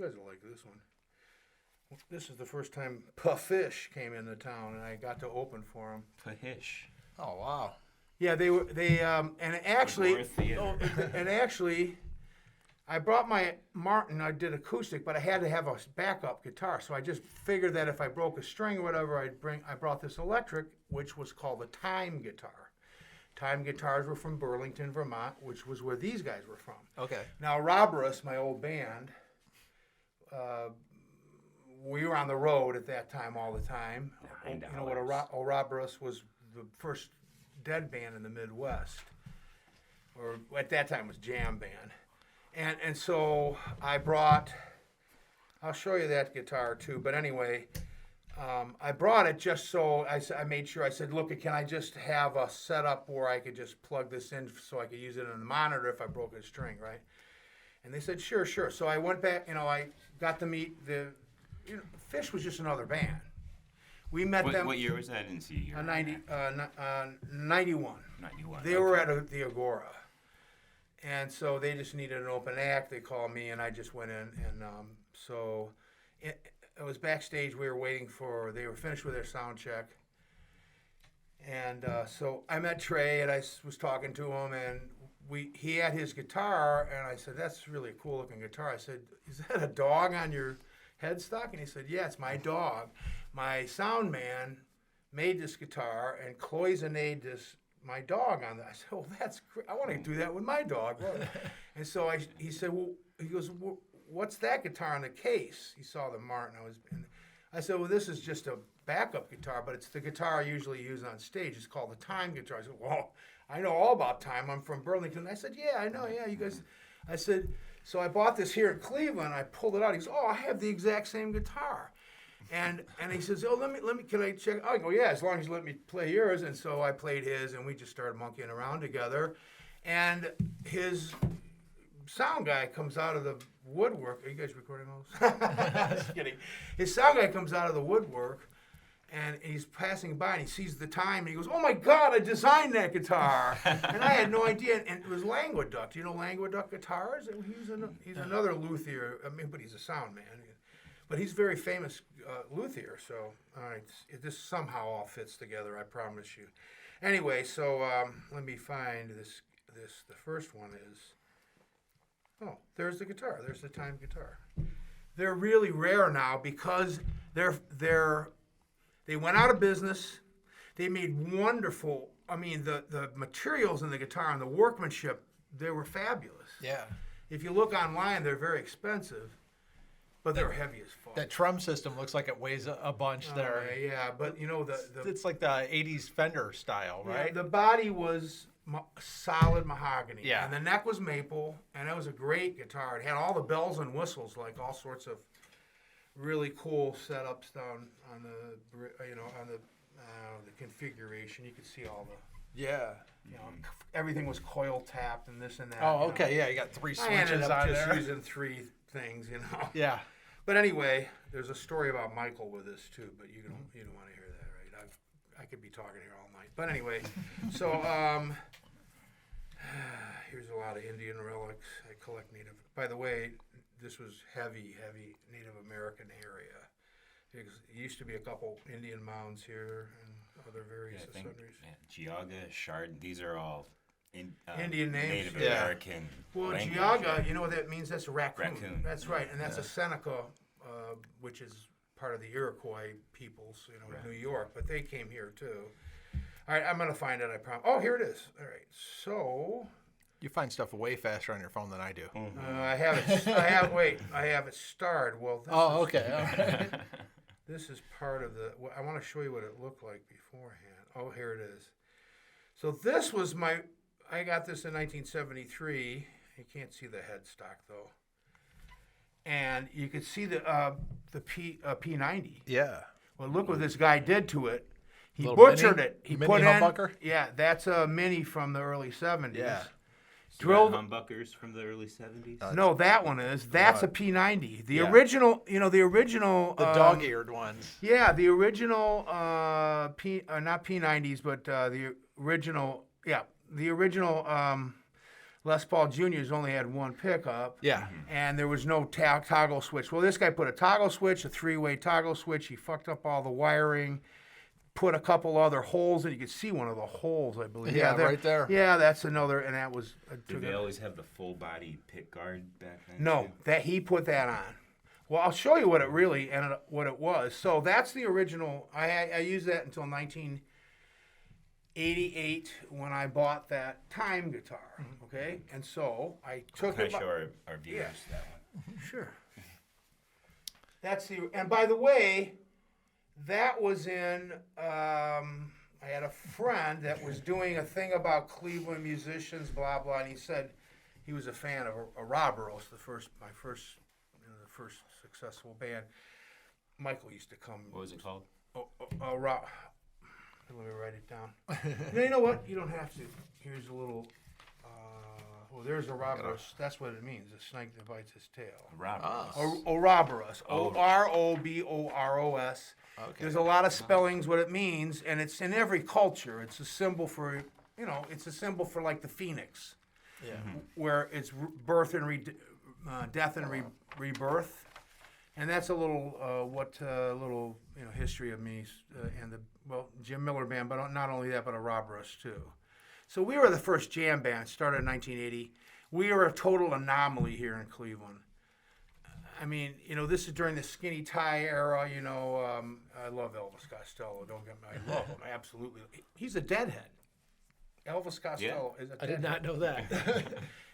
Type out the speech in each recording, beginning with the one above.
guys will like this one. This is the first time Puffish came into town, and I got to open for them. Puffish. Oh wow. Yeah, and actually, I brought my Martin. I did acoustic, but I had to have a backup guitar, so I just figured that if I broke a string or whatever, I brought this electric, which was called a Time guitar. Time guitars were from Burlington, Vermont, which was where these guys were from. Okay. Now, Roberus, my old band, we were on the road at that time all the time. You know what? Roberus was the first dead band in the Midwest, or at that time was jam band, and so I brought. I'll show you that guitar too. But anyway, I brought it just so I made sure. I said, look, can I just have a setup where I could just plug this in so I could use it on the monitor if I broke a string, right? And they said, sure. So I went back. I got to meet the. Fish was just another band. We met them. What year was that? I didn't see your 91. 91. They were at the Agora. And so they just needed an open act. They called me, and I just went in. And so it was backstage. We were waiting they were finished with their sound check. And so I met Trey, and I was talking to him, and he had his guitar, and I said, that's really a cool-looking guitar. I said, is that a dog on your headstock? And he said, yeah, it's my dog. My sound man made this guitar and cloisonnade my dog on that. I said, oh, that's great. I want to do that with my dog. And so he said, he goes, what's that guitar in the case? He saw the Martin. I said, well, this is just a backup guitar, but it's the guitar I usually use on stage. It's called the Time guitar. I said, well, I know all about Time. I'm from Burlington. I said, yeah, I know. Yeah, you guys. I said, so I bought this here in Cleveland. I pulled it out. He goes, oh, I have the exact same guitar. And he says, oh, let me, can I check? I go, yeah, as long as you let me play yours. And so I played his, and we just started monkeying around together. And his sound guy comes out of the woodwork. Are you guys recording those? Just kidding. His sound guy comes out of the woodwork, and he's passing by, and he sees the Time, and he goes, oh, my God, I designed that guitar. And I had no idea. And it was Languedoc. Do you know Languedoc guitars? He's another luthier. I mean, but he's a sound man. But he's a very famous luthier, so all right, this somehow all fits together, I promise you. Anyway, so let me find this. The first one is, oh, there's the guitar. There's the Time guitar. They're really rare now because they went out of business. They made wonderful. I mean, the materials in the guitar and the workmanship, they were fabulous. Yeah. If you look online, they're very expensive. But they're heavy as fuck. That drum system looks like it weighs a bunch there. Yeah, but it's like the 80s Fender style, right? Yeah, the body was solid mahogany. Yeah. And the neck was maple, and it was a great guitar. It had all the bells and whistles, like all sorts of really cool setups down on the configuration. You could see all the everything was coil tapped and this and that. Oh, okay, yeah, you got three switches on there. I ended up just using three things, Yeah. But anyway, there's a story about Michael with this too, but you don't want to hear that, right? I could be talking here all night. But anyway, so here's a lot of Indian relics. I collect Native. By the way, this was heavy Native American area. It used to be a couple Indian mounds here and other various sundries. Geauga, Chard, these are all Indian names. Native American. Well, language. Geauga, you know what that means? That's a raccoon. That's right, and that's a Seneca, which is part of the Iroquois peoples, in New York. But they came here too. All right, I'm gonna find it. I promise. Oh, here it is. All right, so. You find stuff way faster on your phone than I do. Mm-hmm. I have it starred. Well. Okay. All right. This is part of the. I want to show you what it looked like beforehand. Oh, here it is. So this was I got this in 1973. You can't see the headstock though. And you could see the P90. Yeah. Well, look what this guy did to it. He butchered it. He mini put humbucker? Yeah, that's a Mini from the early 70s. Yeah. Drilled humbuckers from the early 70s. No, that one is. That's a P90. The original, the dog-eared ones. Yeah, the original not P90s, but the original Les Paul Juniors only had one pickup. Yeah. And there was no toggle switch. Well, this guy put a toggle switch, a 3-way toggle switch. He fucked up all the wiring, put a couple other holes, and you could see one of the holes, I believe. Yeah, right there. Yeah, that's another, and that was. Did they always have the full body pick guard back then? No, too? that he put that on. Well, I'll show you what it really ended up, what it was. So that's the original. I used that until 1988 when I bought that Time guitar. Okay, and so I took Can I it. show our viewers that one? Sure. That's the. And by the way, that was in. I had a friend that was doing a thing about Cleveland musicians, blah blah, and he said he was a fan of Roberos, the first successful band. Michael used to come. What was it called? Let me write it down. No, you know what? You don't have to. Here's a little. There's a Roberos. That's what it means. A snake that bites his tail. Roberos. Ouroboros. Oroboros. Okay. There's a lot of spellings what it means, and it's in every culture. It's a symbol for, it's a symbol for like the phoenix, Yeah. where it's birth and death and rebirth. And that's a little history of me and the JiMiller band, but not only that, but Ouroboros too. So we were the first jam band, started in 1980. We were a total anomaly here in Cleveland. I mean, this is during the skinny tie era. I love Elvis Costello. Don't get me. I love him. I absolutely. He's a deadhead. Elvis Costello is a deadhead. I did not know that.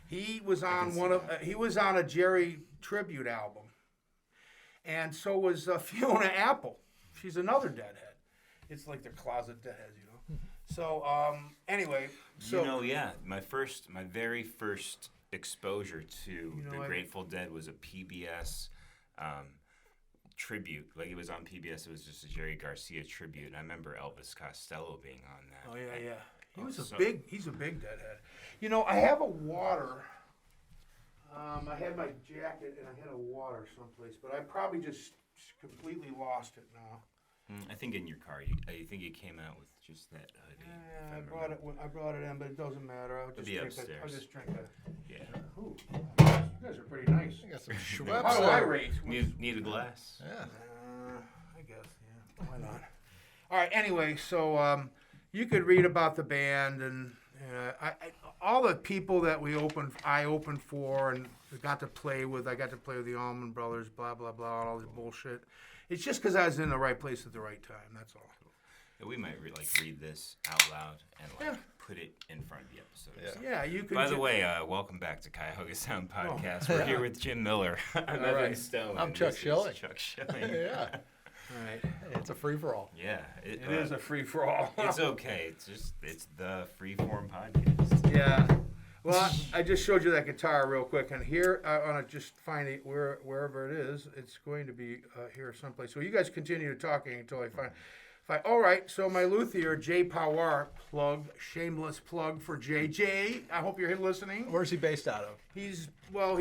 He was on he was on a Jerry tribute album, and so was Fiona Apple. She's another deadhead. It's like they're closet deadheads, So anyway, my very first exposure to the Grateful Dead was a PBS tribute. Like, it was on PBS. It was just a Jerry Garcia tribute. And I remember Elvis Costello being on that. Oh yeah. He's a big deadhead. I have a water. I had my jacket and I had a water someplace, but I probably just completely lost it now. I think in your car, I think you came out with just that hoodie. Yeah, I brought it in, but it doesn't matter. I'll just drink it. Yeah. Ooh, you guys are pretty nice. You got some How Schweppes do I there. rate? Need a glass? Yeah. I guess, yeah. Why not? All right. Anyway, so you could read about the band and all the people that I opened for and got to play with. I got to play with the Allman Brothers, blah blah blah, all this bullshit. It's just because I was in the right place at the right time. That's all. Yeah, we might read this out loud and put it in front of the episode. Yeah, you could. By the way, welcome back to Cuyahoga Sound Podcast. We're here with JiMiller. I'm Evan Stone. I'm Chuck Schilling. Chuck Schilling. Yeah. All right. Hey, it's a free for all. Yeah. It is a free for all. It's okay. It's the freeform podcast. Yeah. Well, I just showed you that guitar real quick, and here I want to just find it wherever it is. It's going to be here someplace. So you guys continue talking until I find. All right. So my luthier, Jay Power, shameless plug for JJ. I hope you're listening. Where's he based out of? He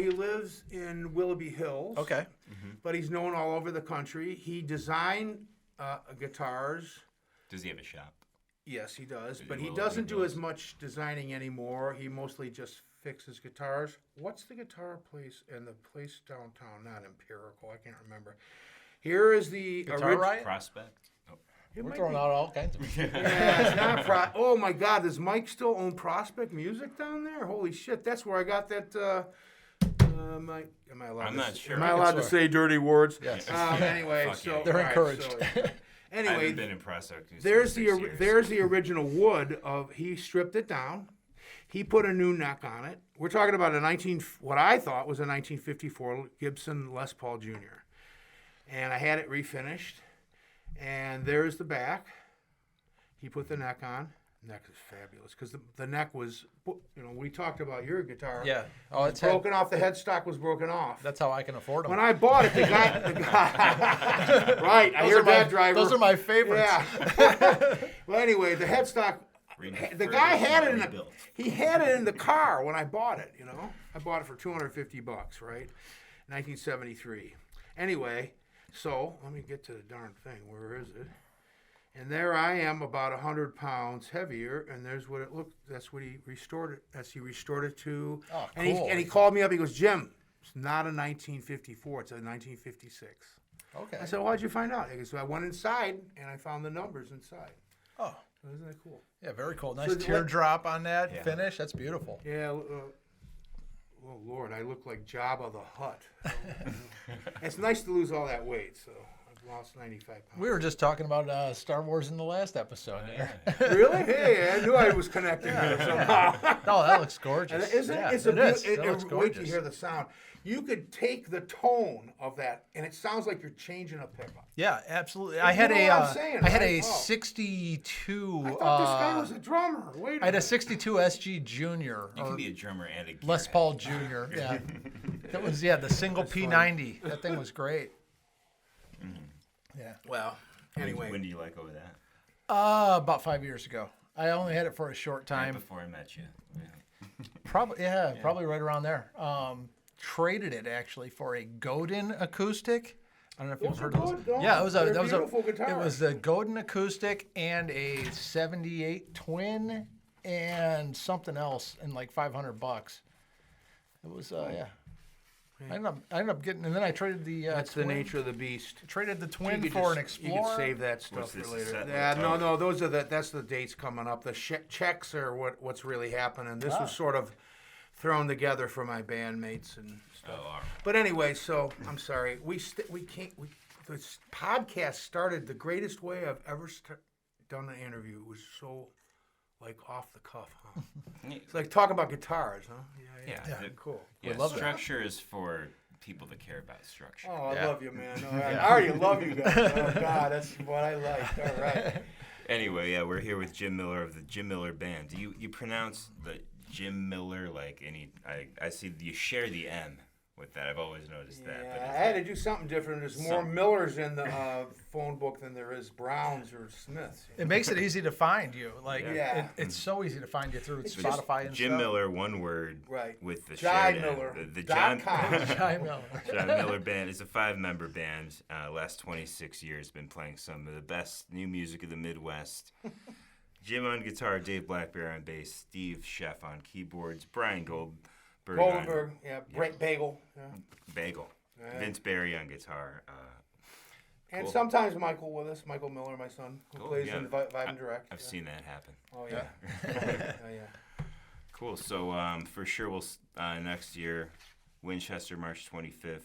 lives in Willoughby Hills. Okay. But he's known all over the country. He designed guitars. Does he have a shop? Yes, he does, but he Willoughby doesn't do Hills. as much designing anymore. He mostly just fixes guitars. What's the guitar place and the place downtown? Not Empirical, I can't remember. Here is the Guitar Riot? Prospect? Oh. It We're might throwing be- out all kinds of. Yeah, it's not oh my God, does Mike still own Prospect Music down there? Holy shit, that's where I got that. Am I allowed? I'm not sure. Am I allowed to say dirty words? Yes. Anyway, Fuck so yeah. They're all right, encouraged. so- I anyway, haven't been in Prospect since there's 6 years. there's the original wood of. He stripped it down. He put a new neck on it. We're talking about what I thought was a 1954 Gibson Les Paul Jr. And I had it refinished. And there's the back. He put the neck on. Neck is fabulous because the neck was, we talked about your guitar. Yeah. Oh, it's broken off. The headstock was broken off. That's how I can afford them. When I bought it, the guy right, I hear that driver. Those are my favorites. Yeah. Well, anyway, the headstock. The guy had it Rebuilt. he had it in the car when I bought it. I bought it for $250, right? 1973. Anyway, so let me get to the darn thing. Where is it? And there I am, about 100 pounds heavier, and there's what it looked. That's what he restored it. He restored it to. Oh, and cool. he called me up. He goes, Jim, it's not a 1954. It's a 1956. Okay. I said, why'd you find out? He goes, so I went inside and I found the numbers inside. Oh. So isn't that cool? Yeah, very cool. Nice So teardrop on that Yeah. finish. That's beautiful. Yeah. Oh Lord, I look like Jabba the Hutt. It's nice to lose all that weight. So I've lost 95 pounds. We were just talking about Star Wars in the last episode. Really? Hey, I knew I was connecting here somehow. No, that looks gorgeous. And isn't yeah, it's it is. It, That looks wait gorgeous. till you hear the sound. You could take the tone of that, and it sounds like you're changing a pickup. Yeah, absolutely. You I had know a what I'm saying, I had right? a Oh. 62. I thought this guy was a drummer. Wait I had a minute. 62 SG Junior. You or can be a drummer and a gearhead. Les Paul Junior. Yeah, that was the single P90. That thing was great. Yeah. Well, anyway. When do you like over that? About 5 years ago. I only had it for a short Right time. before I met you. Yeah. Probably right around there. Traded it actually for a Godin acoustic. I don't know if you've Those are heard of those. good, don't Yeah, they? it was They're that was beautiful It guitars. was the Godin acoustic and a '78 twin and something else, and like $500. It was yeah. I ended up getting, and then I traded the. That's the twin. nature of the beast. Traded the You twin could for an just- Explorer. You could save that stuff What's for this, a later. set Yeah, with no, Coke? no, those are that's the dates coming up. The checks are what's really happening. This was sort of thrown together for my bandmates and stuff. Oh, all right. But anyway, so I'm sorry. This podcast started the greatest way I've ever done an interview. It was so like off the cuff, huh? It's like talking about guitars, huh? Yeah. Yeah. Cool. Yeah, love that. structure is for people that care about structure. Oh, I Yeah. love you, man. I already love you guys. Oh, God, that's what I like. All right. Anyway, yeah, we're here with JiMiller of the JiMiller Band. Do you pronounce the JiMiller like any? I see you share the M with that. I've always noticed that. Yeah, But I had to do something different. There's more Some- Millers in the phone book than there is Browns or Smiths. It makes it easy to find you. Like Yeah. it's so easy to find you through It's just Spotify and Jim stuff. Miller, one word, Right. with the shared M. JiMiller. The dot com. Jim Miller. John Miller Band is a 5-member band. Last 26 years, been playing some of the best new music of the Midwest. Jim on guitar, Dave Blackbear on bass, Steve Sheff on keyboards, Brian Goldberg Goldberg, on yeah, Brett Bagel. Yeah. bagel, Yeah. Vince Barry on guitar. And Cool. sometimes Michael with us, Michael Miller, my son, who Cool, plays yeah. in Vibe and Direct. I've seen that happen. Oh, yeah. Oh, yeah. Cool. So for sure, we'll next year, Winchester, March 25th.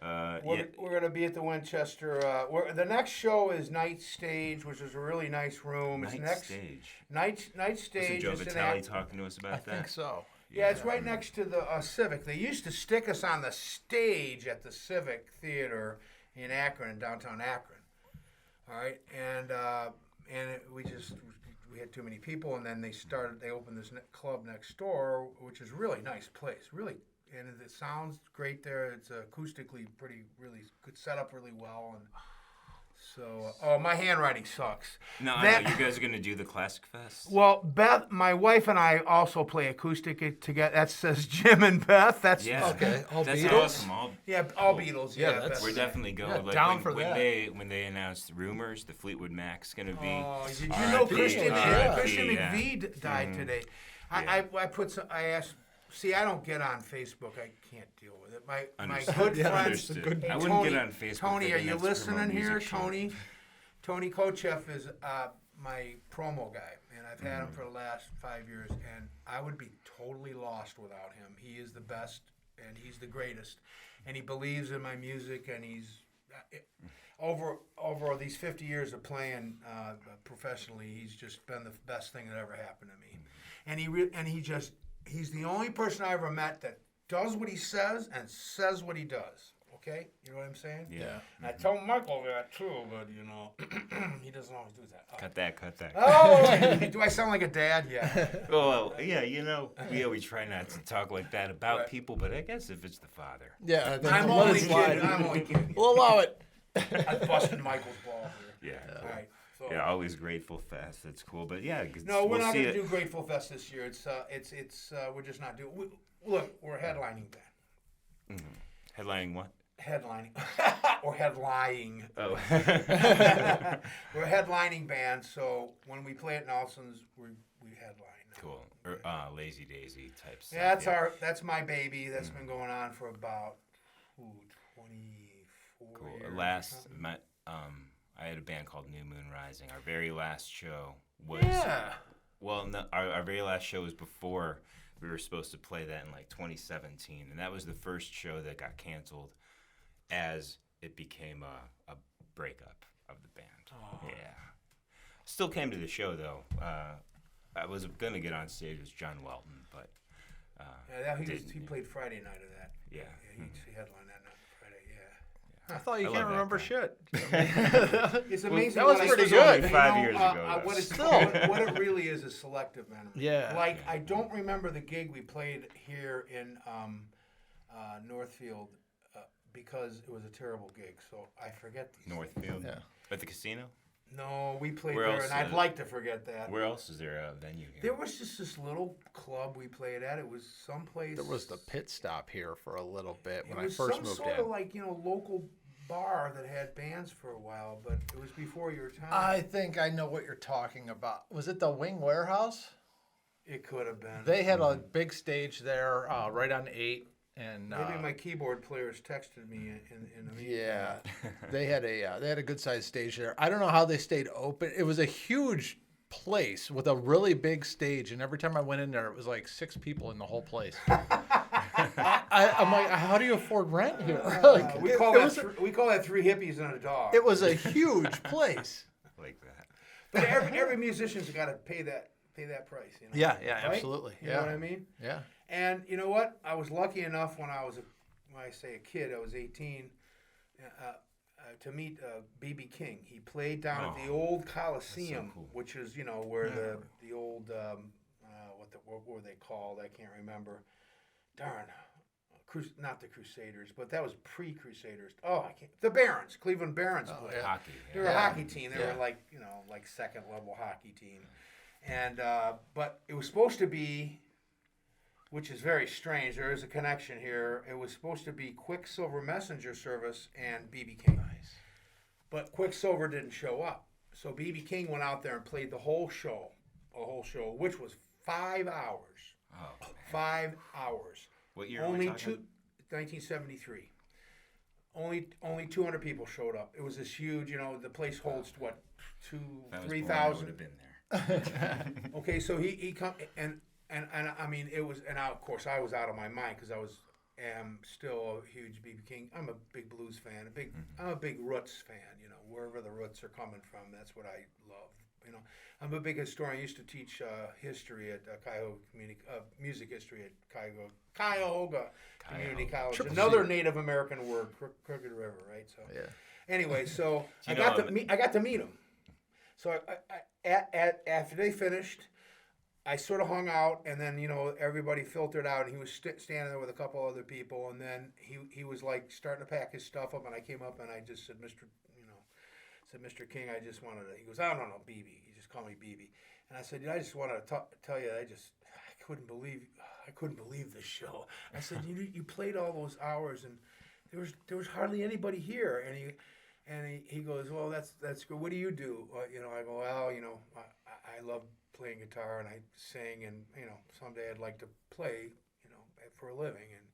We're going to be at the Winchester. The next show is Night Stage, which is a really nice room. Night It's next Stage. Night Was it Stage. Joe is in Vitale Ak- talking to us about I that? think so. Yeah, it's right next to the Civic. They used to stick us on the stage at the Civic Theater in Akron, in downtown Akron. All right, and we had too many people, and then they opened this club next door, which is a really nice place, really, and it sounds great there. It's acoustically really good, set up really well, and so my handwriting sucks. No, I That- know. You guys are going to do the Classic Fest? Well, Beth, my wife and I also play acoustic together. That says Jim and Beth. That's Yeah. Okay, all That's Beatles? awesome. All all Beatles. Yeah, Yeah, that's- Beth. We're definitely going. Yeah, like down when, for when that. when they announced Rumors, the Fleetwood Mac's going to be. Oh, did you R.I.P., know Christian R.I.P., McVie died today? I asked. See, I don't get on Facebook. I can't deal with it. My Understood. good Yeah, friends. Understood. Hey, I wouldn't Tony, get on Facebook. Tony, if are they you didn't have to promote listening here? music shit. Tony Kochev is my promo guy, and I've had him for the last 5 years, and I would be totally lost without him. He is the best, and he's the greatest, and he believes in my music, and he's over these 50 years of playing professionally, he's just been the best thing that ever happened to me, and he's the only person I ever met that does what he says and says what he does. Okay, you know what I'm saying? Yeah. I told Michael that too, but he doesn't always do that. Cut that. Oh, do I sound like a dad? Yeah. Well, yeah, we try not to talk like that about Right. people, but I guess if it's the father. Yeah, then I'm let only it slide. kidding. I'm only kidding. We'll allow it. I busted Michael's ball here. Yeah. All right. So, Yeah, always Grateful Fest. That's cool, but yeah, no, we're we'll not see going to it. do Grateful Fest this year. It's we're just not doing. Look, we're a headlining band. Headlining what? headlining or headlying. Oh. We're a headlining band, so when we play at Nelson's, we headline. Cool. Or Lazy Daisy type stuff. Yeah, that's my baby. That's been going on for about 24 cool. years. I had a band called New Moon Rising. Our very last show was our very last show was before we were supposed to play that in like 2017, and that was the first show that got canceled as it became a breakup of the band. Oh. Yeah. Still came to the show though. I was gonna get on stage with John Welton, but he played Friday night of that. Yeah. He headlined that night Friday. Yeah. I thought you can't remember shit. It's amazing. That was pretty good. Only 5 years ago. What it really is selective memory. Yeah. Like I don't remember the gig we played here in Northfield because it was a terrible gig. So I forget these. Northfield. Yeah. At the casino. No, we played Where there, else and I'd like to forget that. Where else is there a venue here? There was just this little club we played at. It was someplace. There was the pit stop here for a little bit when I It was first some moved sort in. of like local bar that had bands for a while, but it was before your time. I think I know what you're talking about. Was it the Wing Warehouse? It could have been. They had a big stage there, right on 8, and Maybe my keyboard players texted me in the meeting. yeah, they had a good sized stage there. I don't know how they stayed open. It was a huge place with a really big stage, and every time I went in there, it was like 6 people in the whole place. I'm like, how do you afford rent here? Like, we call that 3 hippies and a dog. It was a huge place. Like that. But every musician's got to pay that price. Yeah, right? absolutely. You know what I mean? Yeah. And you know what? I was lucky enough when I say a kid, I was 18, to meet B.B. King. He played down at the old Coliseum, cool. which is where the old what were they called? I can't remember. Darn, not the Crusaders, but that was pre-Crusaders. Oh, I can't. The Barons, Cleveland Barons played. yeah. Hockey. They were a hockey team. They were like second level hockey team, and but it was supposed to be. Which is very strange. There is a connection here. It was supposed to be Quicksilver Messenger Service and B.B. King. Nice. But Quicksilver didn't show up. So B.B. King went out there and played the whole show, which was 5 hours. Oh, 5 hours. what year are we talking? 1973. Only 200 people showed up. It was this huge, the place holds, what, 3,000? Would have been there. Okay, so he come and I mean it was, and of course I was out of my mind because am still a huge B.B. King. I'm a big blues fan. I'm a big Roots fan. Wherever the Roots are coming from, that's what I love. I'm a big historian. I used to teach history at Cuyahoga music history at Cuyahoga Community College. Another Native American word, Crooked River, right? So Yeah. Anyway, so I got to meet him. So after they finished, I sort of hung out, and then everybody filtered out, and he was standing there with a couple other people, and then he was like starting to pack his stuff up, and I came up and I just said, Mr. King, I just wanted to. He goes, I don't know, BB. He just called me BB, and I said, I just wanted to tell you, I couldn't believe this show. I said, you played all those hours, and there was hardly anybody here, and he goes, well, that's good. What do you do? I go, well, I love playing guitar and I sing, and someday I'd like to play for a living. And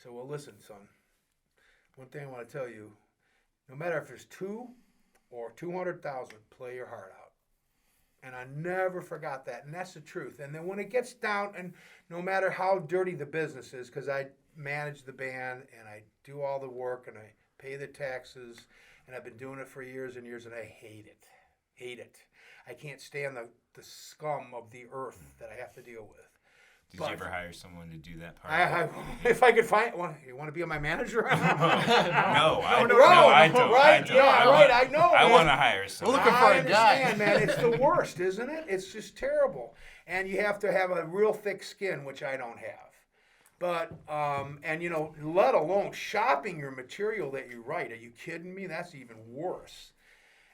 so, well, listen, son, one thing I want to tell you, no matter if there's 2 or 200,000, play your heart out. And I never forgot that, and that's the truth. And then when it gets down, and no matter how dirty the business is, because I manage the band and I do all the work and I pay the taxes, and I've been doing it for years and years, and I hate it. I can't stand the scum of the earth that I have to deal with. Did you ever hire someone to do that part? If I could find one, you want to be my manager? No, I don't. Right? Yeah, right. I know. I want to hire someone. We're looking for I a guy. understand, man. It's the worst, isn't it? It's just terrible, and you have to have a real thick skin, which I don't have. But let alone shopping your material that you write. Are you kidding me? That's even worse.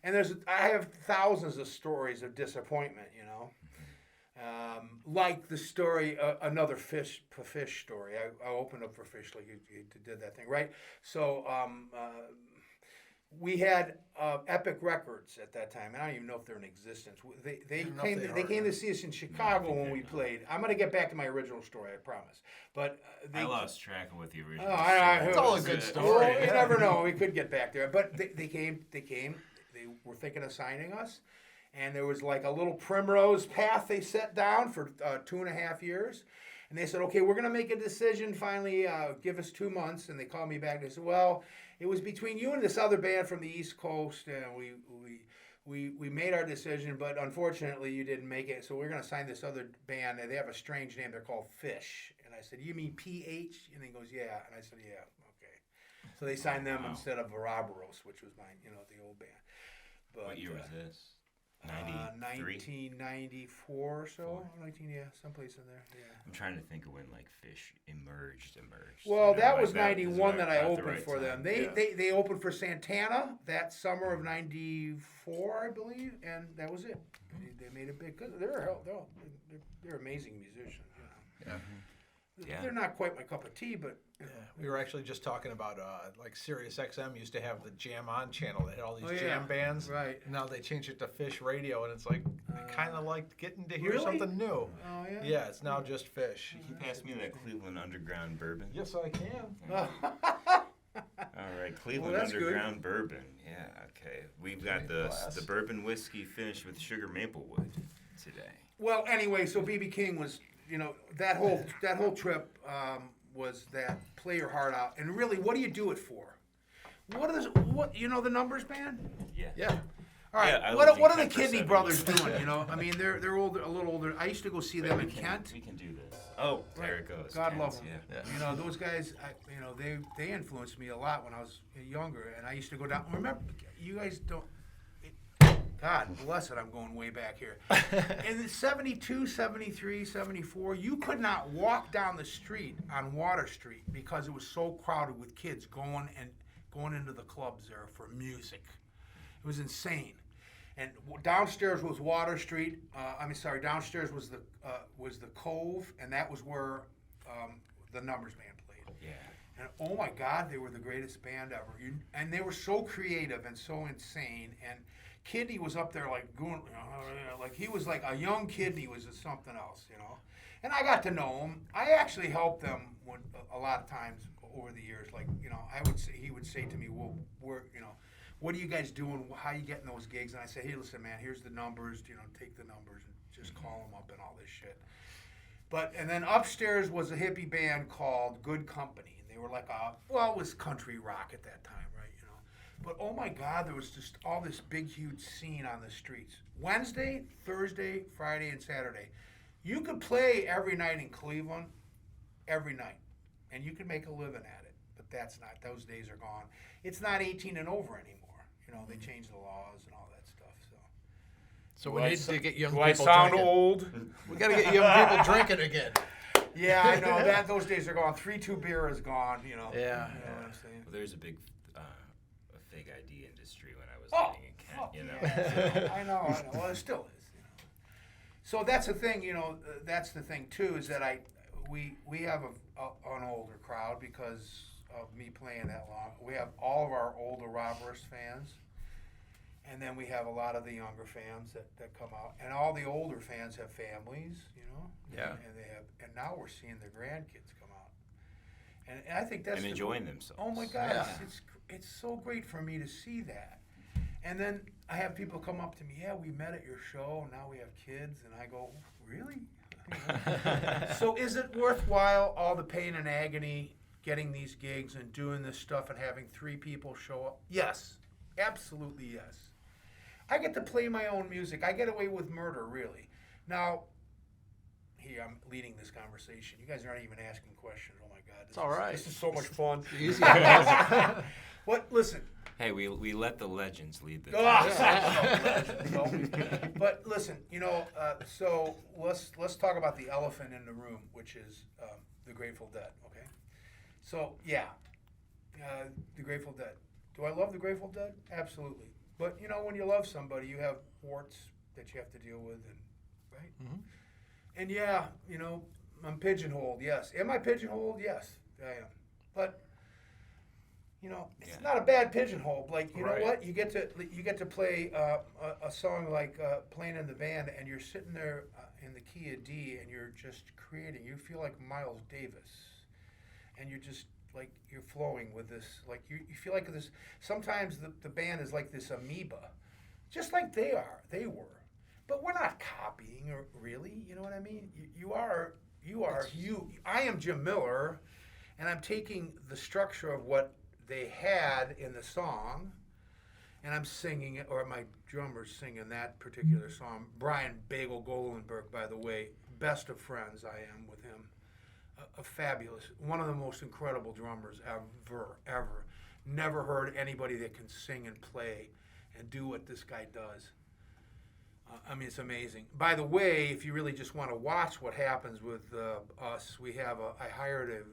And I have thousands of stories of disappointment, Like the story, another fish story. I opened up for Fish like you did that thing, right? So we had Epic Records at that time. I don't even know if they're in existence. They came to see us in Chicago when we played. I'm gonna get back to my original story, I promise. But I lost track of what the original. It's all a good story. Well, you never know. We could get back there. But they came. They were thinking of signing us. And there was like a little primrose path they set down for 2.5 years. And they said, okay, we're going to make a decision finally, give us 2 months. And they called me back. They said, well, it was between you and this other band from the East Coast. And we made our decision, but unfortunately you didn't make it. So we're going to sign this other band. And they have a strange name. They're called Fish. And I said, you mean PH? And he goes, yeah. And I said, yeah, okay. So they signed them instead of Verabaros, which was mine, the old band. But, what year was this? 1994 or so. 19, yeah, someplace in there. Yeah. I'm trying to think of when like Fish emerged. Well, that was 91 that I opened for them. They opened for Santana that summer of 94, I believe, and that was it. They made it big because they're amazing musicians. Yeah. They're not quite my cup of tea, but we were actually just talking about like Sirius XM used to have the Jam On channel that had all these jam bands. Right. And now they changed it to Fish Radio, and it's like I kind of liked getting to hear really? something new. Oh yeah. Yeah, it's now just Fish. Can you pass me that Cleveland Underground bourbon? Yes, I can. All right, Cleveland Underground bourbon. Yeah, okay. We've got the bourbon whiskey finished with sugar maple wood today. Well, anyway, so BB King was, that whole trip was that play your heart out, and really, what do you do it for? The Numbers Band? Yeah. Yeah. All right. Yeah, what are the 10%. Kidney brothers doing? I mean, they're older, a little older. I used to go see them in Kent. We can do this. Oh, there it goes. God Kent, love them. Yeah. Those guys. They influenced me a lot when I was younger, and I used to go down. Remember, you guys don't. God bless it, I'm going way back here. In 72, 73, 74, you could not walk down the street on Water Street because it was so crowded with kids going into the clubs there for music. It was insane. And downstairs was Water Street. Downstairs was the Cove, and that was where the Numbers Band played. Yeah. And oh my God, they were the greatest band ever. And they were so creative and so insane. And Kidney was up there like going, like he was like a young Kidney was something else, And I got to know him. I actually helped them a lot of times over the years. Like, he would say to me, well, what are you guys doing? How are you getting those gigs? And I say, hey, listen, man, here's the numbers. Take the numbers and just call them up and all this shit. And then upstairs was a hippie band called Good Company. And they were like it was country rock at that time, right? But oh my God, there was just all this big, huge scene on the streets. Wednesday, Thursday, Friday, and Saturday. You could play every night in Cleveland, every night. And you could make a living at it. But those days are gone. It's not 18 and over anymore. They changed the laws and all that stuff. So we need to get young Do I people sound drinking. old? We got to get young people drinking again. Yeah, I know. Those days are gone. 3-2 beer is gone, Yeah. You know what I'm saying? Well, there's a big fake ID industry when I was living in Kent, Yeah. I know. Well, it still is. So that's the thing. That's the thing too. Is that we have an older crowd because of me playing that long. We have all of our older Roberts fans, and then we have a lot of the younger fans that come out, and all the older fans have families. Yeah. And now we're seeing their grandkids come out, and I think that's enjoying themselves. Oh my God, Yeah. it's so great for me to see that. And then I have people come up to me, yeah, we met at your show, and now we have kids, and I go, really? So is it worthwhile all the pain and agony getting these gigs and doing this stuff and having 3 people show up? Yes, absolutely yes. I get to play my own music. I get away with murder, really. Now, here, I'm leading this conversation. You guys aren't even asking questions. Oh my God. It's all right. This is so much fun. Easy. Listen. Hey, we let the legends lead the But listen, so let's talk about the elephant in the room, which is the Grateful Dead. Okay, so yeah, the Grateful Dead. Do I love the Grateful Dead? Absolutely. But when you love somebody, you have warts that you have to deal with, and right. Mm-hmm. And yeah, you know, I'm pigeonholed. Yes, am I pigeonholed? Yes, I am. But you know, it's not a bad pigeonhole. Like you know what, you get to play a song like playing in the band, and you're sitting there in the key of D, and you're just creating. You feel like Miles Davis, and you're just like you're flowing with this. Like you feel like this. Sometimes the band is like this amoeba, just like they were. But we're not copying, or really. You know what I mean? You are. I am JiMiller, and I'm taking the structure of what they had in the song, and I'm singing it, or my drummer's singing that particular song. Brian Bagel Golenberg, by the way, best of friends I am with him. A fabulous, one of the most incredible drummers ever. Never heard anybody that can sing and play and do what this guy does. I mean, it's amazing. By the way, if you really just want to watch what happens with us, I hired a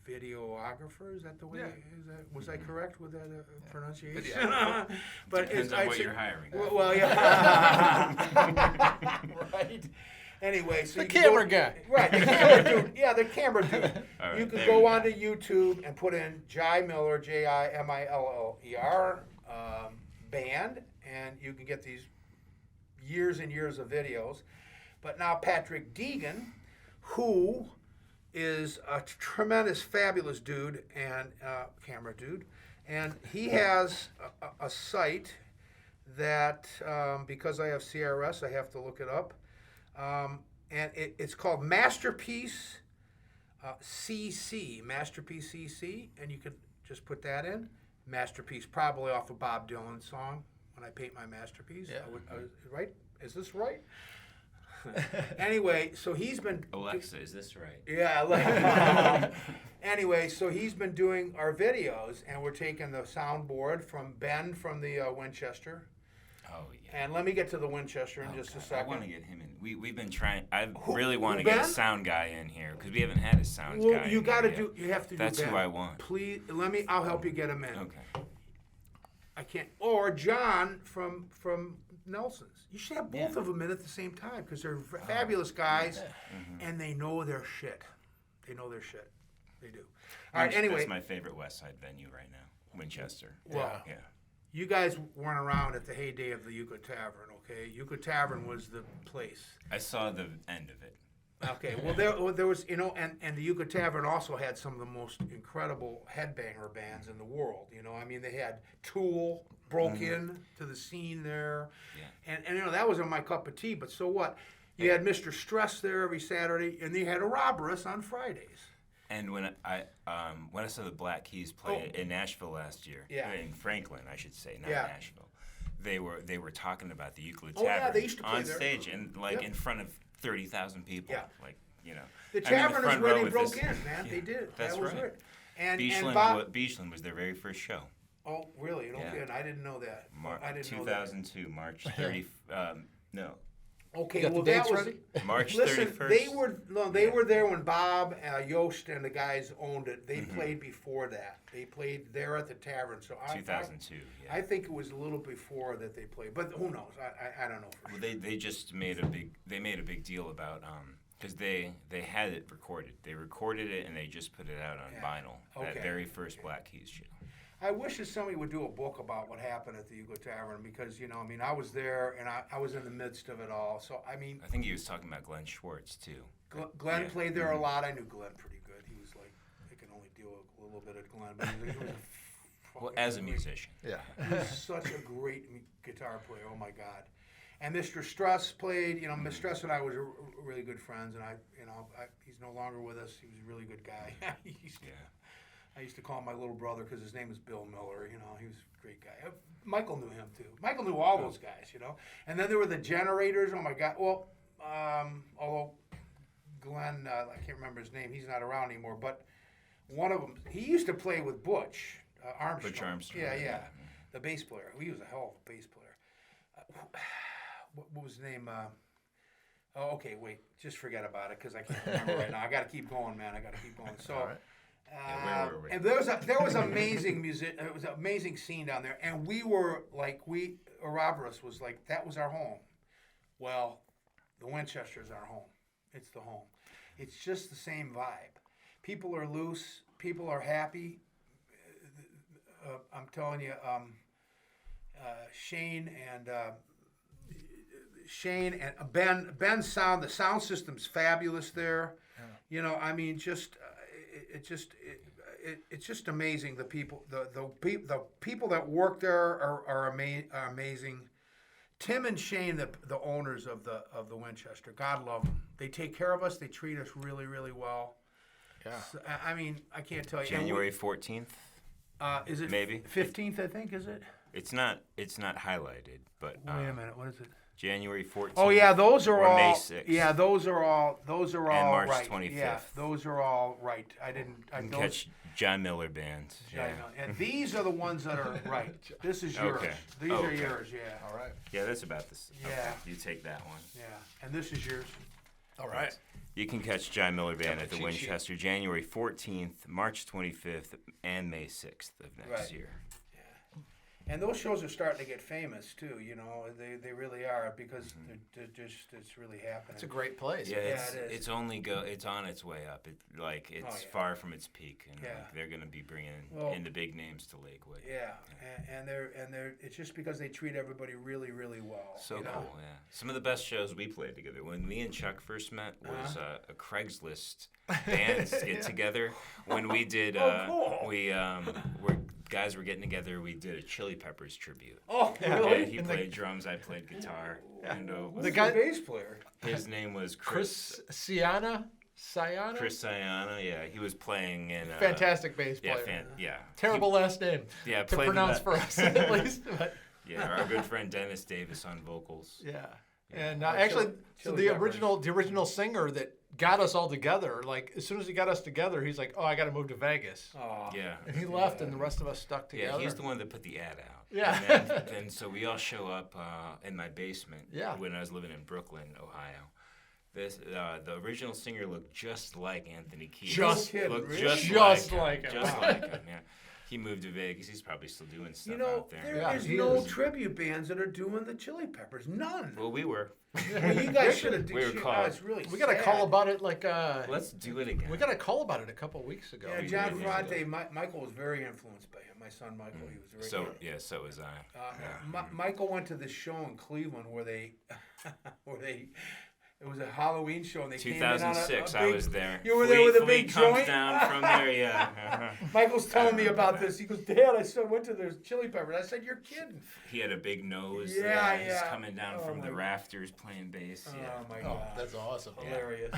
videographer. Is that the way? Yeah. Was I correct with that pronunciation? But depends on what you're hiring. Well, yeah. Right. Anyway, so the camera guy. Right, the camera dude. Yeah, the camera dude. Right, you can go onto YouTube and put in JiMiller, JiMiller, band, and you can get these years and years of videos. But now Patrick Deegan, who is a tremendous, fabulous dude and camera dude, and he has a site that because I have CRS, I have to look it up, and it's called Masterpiece CC, Masterpiece CC, and you can just put that in. Masterpiece, probably off a Bob Dylan song, When I Paint My Masterpiece. Yeah. Right? Is this right? Anyway, so he's been... Alexa, is this right? Yeah. Anyway, so he's been doing our videos, and we're taking the soundboard from Ben from the Winchester. Oh, yeah. And let me get to the Winchester in just a second. I want to get him in. We've been trying. I really want to Ben? get a sound guy in here because we haven't had a sound guy. Well, you got to yet. do. You have to do. That's Ben. who I want. Please, I'll help you get him in. Okay. I can't. Or John from Nelson's. You should have both of them in at the same time because they're fabulous guys, and they know their shit. They know their shit. They do. All right. Anyway, that's my favorite West Side venue right now, Winchester. Well, yeah. You guys weren't around at the heyday of the Yucca Tavern, okay? Yucca Tavern was the place. I saw the end of it. Okay, well, there was, you know, and the Yucca Tavern also had some of the most incredible headbanger bands in the world, you know? I mean, they had Tool broke in to the scene there. Yeah. And, you know, that wasn't my cup of tea, but so what? You had Mr. Stress there every Saturday, and they had Ouroboros on Fridays. And when I saw the Black Keys play in Nashville last year, in Franklin, I should say, not Nashville, they were talking about the Euclid Tavern they used to play on there. stage and in front of 30,000 people. Yeah. Like, you know. The I'm in Tavern is front where row they with broke this- in, man. They did. That's that was right. it. And Beachland was their very first show. Oh, really? No kidding. I didn't know that. I didn't know that. 2002, March 30. No. Okay, You got well the that dates was ready? March 31st. Listen, they were there when Bob Yost and the guys owned it. They played before that. They played there at the tavern. So 2002. I think it was a little before that they played, but who knows? I don't know for Well, sure. they just made a big deal about because they had it recorded. They recorded it and they just put it out on vinyl. That very first Black Keys show. I wish that somebody would do a book about what happened at the Yucca Tavern because, you know, I mean, I was there and I was in the midst of it all. So, I mean... I think he was talking about Glenn Schwartz, too. Glenn played there a lot. I knew Glenn pretty good. He was like, I can only deal with a little bit of Glenn. But he was Well, as a musician. Yeah. He was such a great guitar player. Oh, my God. And Mr. Struss played, you know, Mr. Struss and I was really good friends. And he's no longer with us. He was a really good guy. I used to call him my little brother because his name was Bill Miller. You know, he was a great guy. Michael knew him too. Michael knew all those guys. You know, and then there were the Generators. Oh my God. Well, although Glenn, I can't remember his name. He's not around anymore. But one of them, he used to play with Butch Armstrong. Butch Armstrong. Yeah. The bass player. He was a hell of a bass player. What was his name? Oh, okay. Wait. Just forget about it because I can't remember right now. I got to keep going, man. I got to keep going. So. All right. Where were we? And there was amazing music. It was an amazing scene down there, and we were like Ouroboros was like that was our home. Well, the Winchester is our home. It's the home. It's just the same vibe. People are loose. People are happy. I'm telling you, Shane and Ben's sound. The sound system's fabulous there. Yeah. You know, I mean, it's just amazing. The people that work there are amazing. Tim and Shane, the owners of the Winchester, God love them. They take care of us. They treat us really, really well. Yeah. So, I mean, I can't tell you. January 14th. Is it maybe 15th? I think is it. It's not highlighted, but Wait a minute. What is it? January 14th. Oh yeah, those are or all. May 6th. Yeah, those are all And March right. 25th. Yeah, those are all right. I didn't. You can catch JiMiller Band. I know. And these are the ones that are right. This is yours. Okay. These are Okay. yours. Yeah. All right. Yeah, that's about this. Yeah. Okay, you take that one. Yeah. And this is yours. All right. You can catch JiMiller Band at the cheat sheet. Winchester January 14th, March 25th, and May 6th of next Right. year. And those shows are starting to get famous too. You know, they really are because they're just it's really happening. It's a great place. Yeah, Yeah, it's it is. it's on its way up. It's yeah. far from its peak, and Yeah. they're going to be bringing Well, in the big names to Lakewood. Yeah, and they're it's just because they treat everybody really, really well. So you know? cool, yeah. Some of the best shows we played together. When me and Chuck first met was a Craigslist bands get together. When we did, cool. guys were getting together. We did a Chili Peppers tribute. Oh, Yeah, really? he played drums, I played guitar. And Who's The guy- bass player? his name was Chris Siana. Chris Sayana. Yeah, he was playing in. Fantastic bass player. Yeah. Terrible last name Yeah, to played in pronounce that- for us at least. But Yeah, our good friend Dennis Davis on vocals. yeah. And Yeah, actually, Chili- so Chili the Peppers. original singer that got us all together, like as soon as he got us together, he's like, "Oh, I got to move to Vegas," Oh, Yeah. and he left, and the rest of us stuck together. Yeah, he's the one that put the ad out. Yeah. And then so we all show up in my basement Yeah. when I was living in Brooklyn, Ohio. The original singer looked just like Anthony Kiedis. Just kidding, looked really? Just him. like him. Just Wow. like him. Yeah. He moved to Vegas. He's probably still doing stuff You know, out there. there Yeah, is he no is. tribute bands that are doing the Chili Peppers. None. Well, we were. Well, you guys should have. We were called. It's really We got a sad. call about it like Let's do it again. we got a call about it a couple weeks ago. Yeah, We John did. Ferrante. Michael was very influenced by him. My son Michael, he was very. So yeah, so was I. Michael went to this show in Cleveland where they, it was a Halloween show and they came in on a 2006, big, I was there. You were there with a Flea big comes joint? down from there, yeah. Michael's telling me remember about that. this. He goes, Dad, I went to the Chili Peppers. I said, you're kidding. He had a big nose. Yeah, He's yeah. coming down Oh, from my the God. rafters playing bass. Yeah. Oh my Oh, God. that's awesome. Hilarious.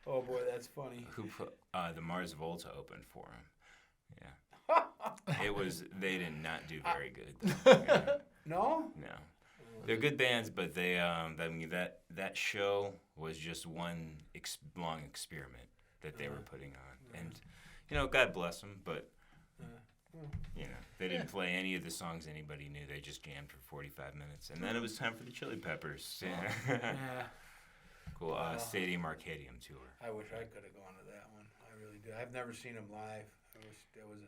Oh boy, that's funny. Who put the Mars Volta open for him? Yeah. It was. They did not do very good. Yeah. No? No. They're good bands, but they. I mean, that show was just one long experiment that they were putting on, and God bless them, but. They didn't play any of the songs anybody knew. They just jammed for 45 minutes, and then it was time for the Chili Peppers. Yeah. Yeah. Cool. Stadium Arcadium tour. I wish I could have gone to that one. I really do. I've never seen him live.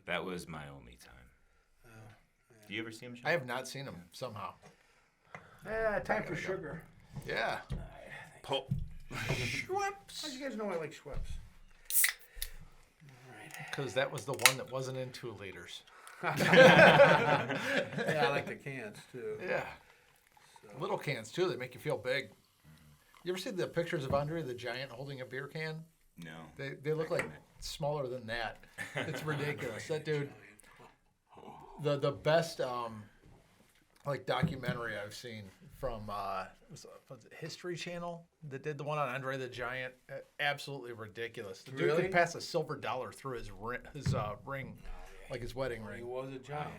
That was my only time. Do you ever see him? Sean? I have not seen him somehow. Yeah, time for sugar. Yeah. Pulp. Schweppes. How do you guys know I like Schweppes? Because that was the one that wasn't in 2 liters. Yeah, I like the cans too. Yeah. Little cans too. They make you feel big. You ever see the pictures of Andre the Giant holding a beer can? No. They look like smaller than that. It's ridiculous. That dude. The best like documentary I've seen from was it History Channel that did the one on Andre the Giant. Absolutely ridiculous. The dude Really? could pass a silver dollar through his ring, like his wedding He ring. was a giant.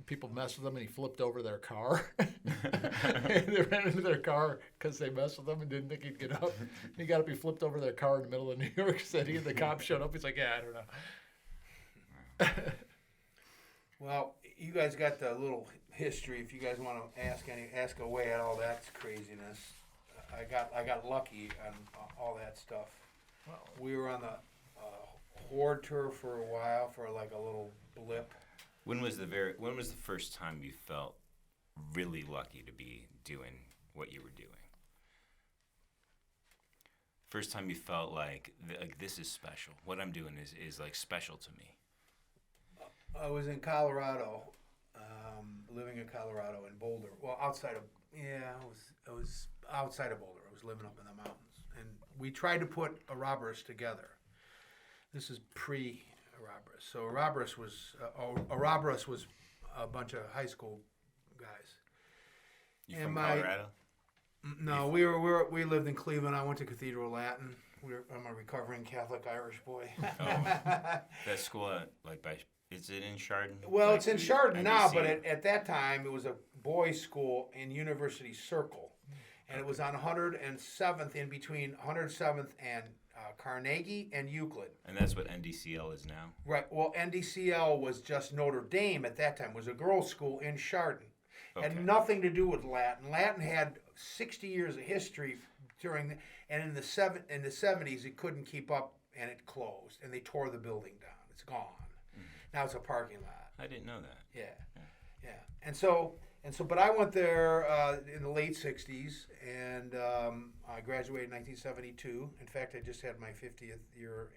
People messed with him and he flipped over their car. They ran into their car because they messed with him and didn't think he'd get up. He got up, he flipped over their car in the middle of New York City, and the cops showed up. He's like, "Yeah, I don't know." Well, you guys got the little history. If you guys want to ask away at all that craziness, I got lucky on all that stuff. We were on the Horde tour for a while for like a little blip. When was the first time you felt really lucky to be doing what you were doing? first time you felt like this is special? What I'm doing is like special to me. I was in Colorado, living in Colorado in Boulder. Well, I was outside of Boulder. I was living up in the mountains, and we tried to put Ouroboros together. This is pre-Ouroboros. So Ouroboros was a bunch of high school guys. You from Colorado? No, we lived in Cleveland. I went to Cathedral Latin. I'm a recovering Catholic Irish boy. That school, is it in Chardon? Well, it's in Chardon now, NBC? but at that time it was a boys' school in University Circle, and it was on 107th, in between 107th and Carnegie and Euclid. And that's what NDCL is now. Right. Well, NDCL was just Notre Dame at that time. It was a girls' school in Chardon. Okay. Had nothing to do with Latin. Latin had 60 years of history and in the 70s it couldn't keep up and it closed and they tore the building down. It's gone. Now it's a parking lot. I didn't know that. Yeah. And so, but I went there in the late '60s, and I graduated in 1972. In fact, I just had my 50th year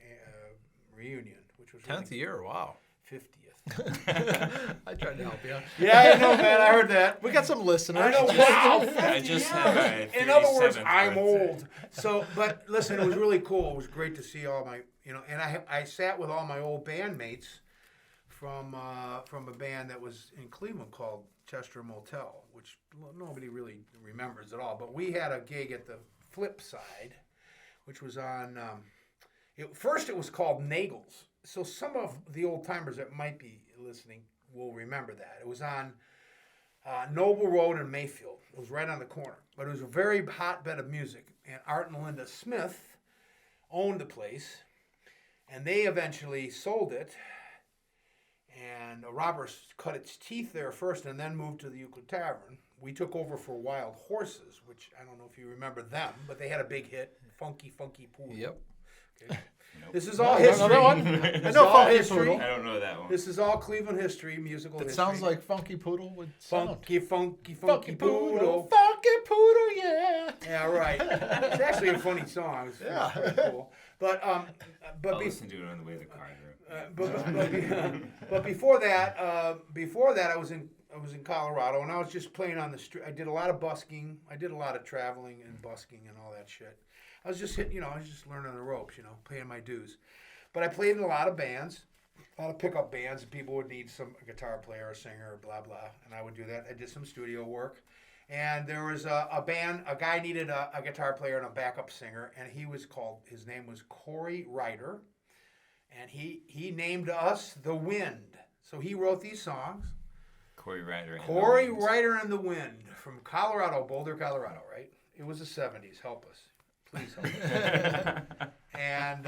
reunion, which was 10th year, wow. 50th. I tried to help you. Yeah, I know, man. I heard that. We got some listeners. I know. Wow, 50 I just had years. my In other words, 37th I'm birthday. old. So, but listen, it was really cool. It was great to see all my, and I sat with all my old bandmates from a band that was in Cleveland called Chester Motel, which nobody really remembers at all. But we had a gig at the flip side, which was on. First, it was called Nagel's. So some of the old timers that might be listening will remember that. It was on Noble Road in Mayfield. It was right on the corner. But it was a very hotbed of music. And Art and Linda Smith owned the place. And they eventually sold it. And Roberts cut its teeth there first and then moved to the Euclid Tavern. We took over for Wild Horses, which I don't know if you remember them, but they had a big hit, Funky Funky Poodle. Yep. Okay. Nope. This is all history. Another one? I This is know all Funky history. Poodle. I don't know that one. This is all Cleveland history, musical It history. sounds like Funky Poodle would sound. Funky Funky Poodle. Funky Poodle, yeah. Yeah, right. It's actually a funny song. It's pretty cool. But I'll be- listen to it on the way to the car. but before that, I was in Colorado, and I was just playing on the street. I did a lot of busking. I did a lot of traveling and busking and all that shit. I was just I was just learning the ropes, paying my dues. But I played in a lot of bands, a lot of pickup bands. People would need a guitar player, a singer, blah blah, and I would do that. I did some studio work, and there was a band. A guy needed a guitar player and a backup singer, and his name was Corey Ryder. And he named us The Wind. So he wrote these songs. Corey Ryder. Corey Ryder and the Wind from Colorado, Boulder, Colorado, right? It was the 70s. Help us. Please help us. And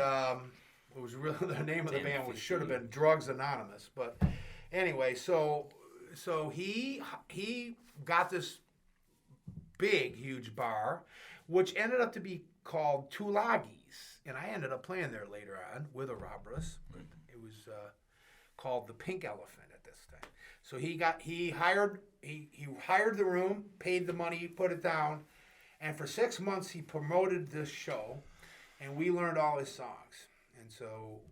it was really, the name of the band should have been Drugs Anonymous. But anyway, so he got this big, huge bar, which ended up to be called Tulagis. And I ended up playing there later on with Ouroboros. It was called the Pink Elephant at this time. So he hired the room, paid the money, put it down, and for 6 months he promoted this show, and we learned all his songs. And so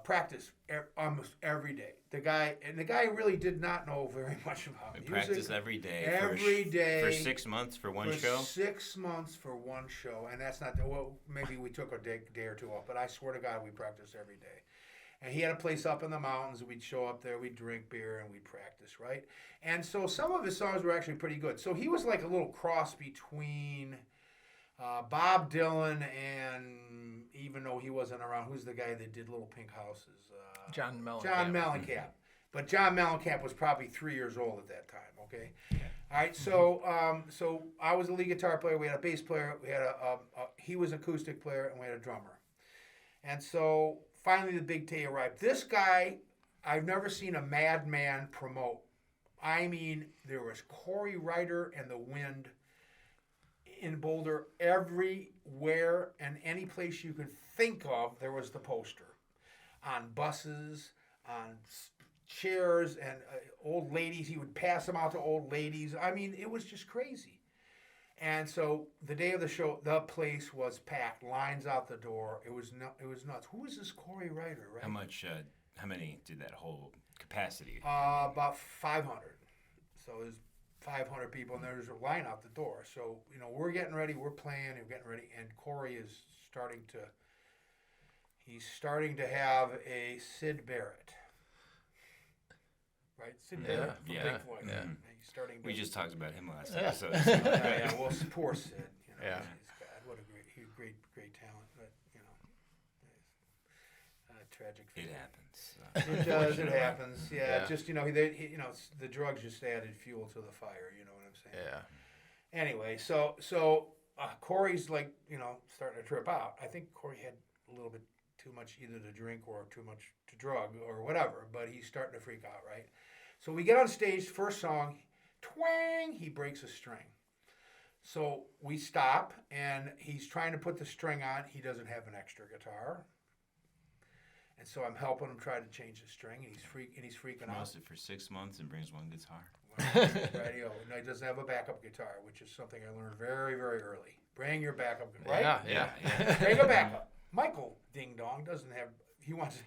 practiced almost every day. The guy really did not know very much about music. Practice every day. Every day. For 6 months for one show? 6 months for one show. And that's not, maybe we took a day or two off, but I swear to God, we practiced every day. And he had a place up in the mountains. We'd show up there, we'd drink beer, and we'd practice, right? And so some of his songs were actually pretty good. So he was like a little cross between Bob Dylan and, even though he wasn't around, who's the guy that did Little Pink Houses? John Mellencamp. John Mellencamp. But John Mellencamp was probably 3 years old at that time, okay? All right, so I was a lead guitar player. We had a bass player. We had he was an acoustic player, and we had a drummer. And so finally the big day arrived. This guy, I've never seen a madman promote. I mean, there was Corey Ryder and the Wind in Boulder everywhere, and any place you could think of, there was the poster. On buses, on chairs, and old ladies. He would pass them out to old ladies. I mean, it was just crazy. And so the day of the show, the place was packed, lines out the door. It was nuts. Who is this Corey Ryder, right? How many did that whole capacity? About 500. So there's 500 people, and there's a line out the door. So, we're getting ready, we're playing, and getting ready, and Corey is he's starting to have a Sid Barrett. Right? Sid Barrett from yeah, Pink Floyd. yeah. He's starting to... We just talked about him last Yeah. episode. yeah, well, poor Sid. Yeah. God, what a great talent, but, tragic. It fate. happens. It does. It happens. Yeah. Yeah. Just the drugs just added fuel to the fire. You know what I'm saying? Yeah. Anyway, so Corey's starting to trip out. I think Corey had a little bit too much either to drink or too much to drug or whatever. But he's starting to freak out, right? So we get on stage. First song, twang. He breaks a string. So we stop, and he's trying to put the string on. He doesn't have an extra guitar. And so I'm helping him try to change the string, and he's freaking out. Promotes it for 6 months and brings one guitar. Radio. No, he doesn't have a backup guitar, which is something I learned very, very early. Bring your backup guitar, right? Yeah. Bring a backup. Michael Ding Dong doesn't have. He wants.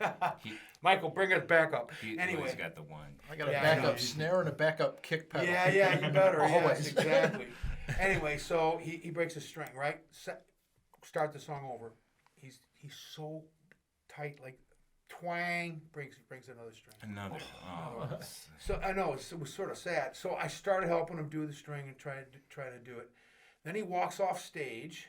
Michael, bring us backup. Anyway, Anyway, he's got the one. I got a Yeah, I backup know. snare and a backup kick pedal. yeah, you better. Always. Yes, exactly. Anyway, so he breaks a string, right? Start the song over. He's so tight, like twang. Brings another string. Another. Oh. So I know it was sort of sad. So I started helping him do the string and try to do it. Then he walks off stage,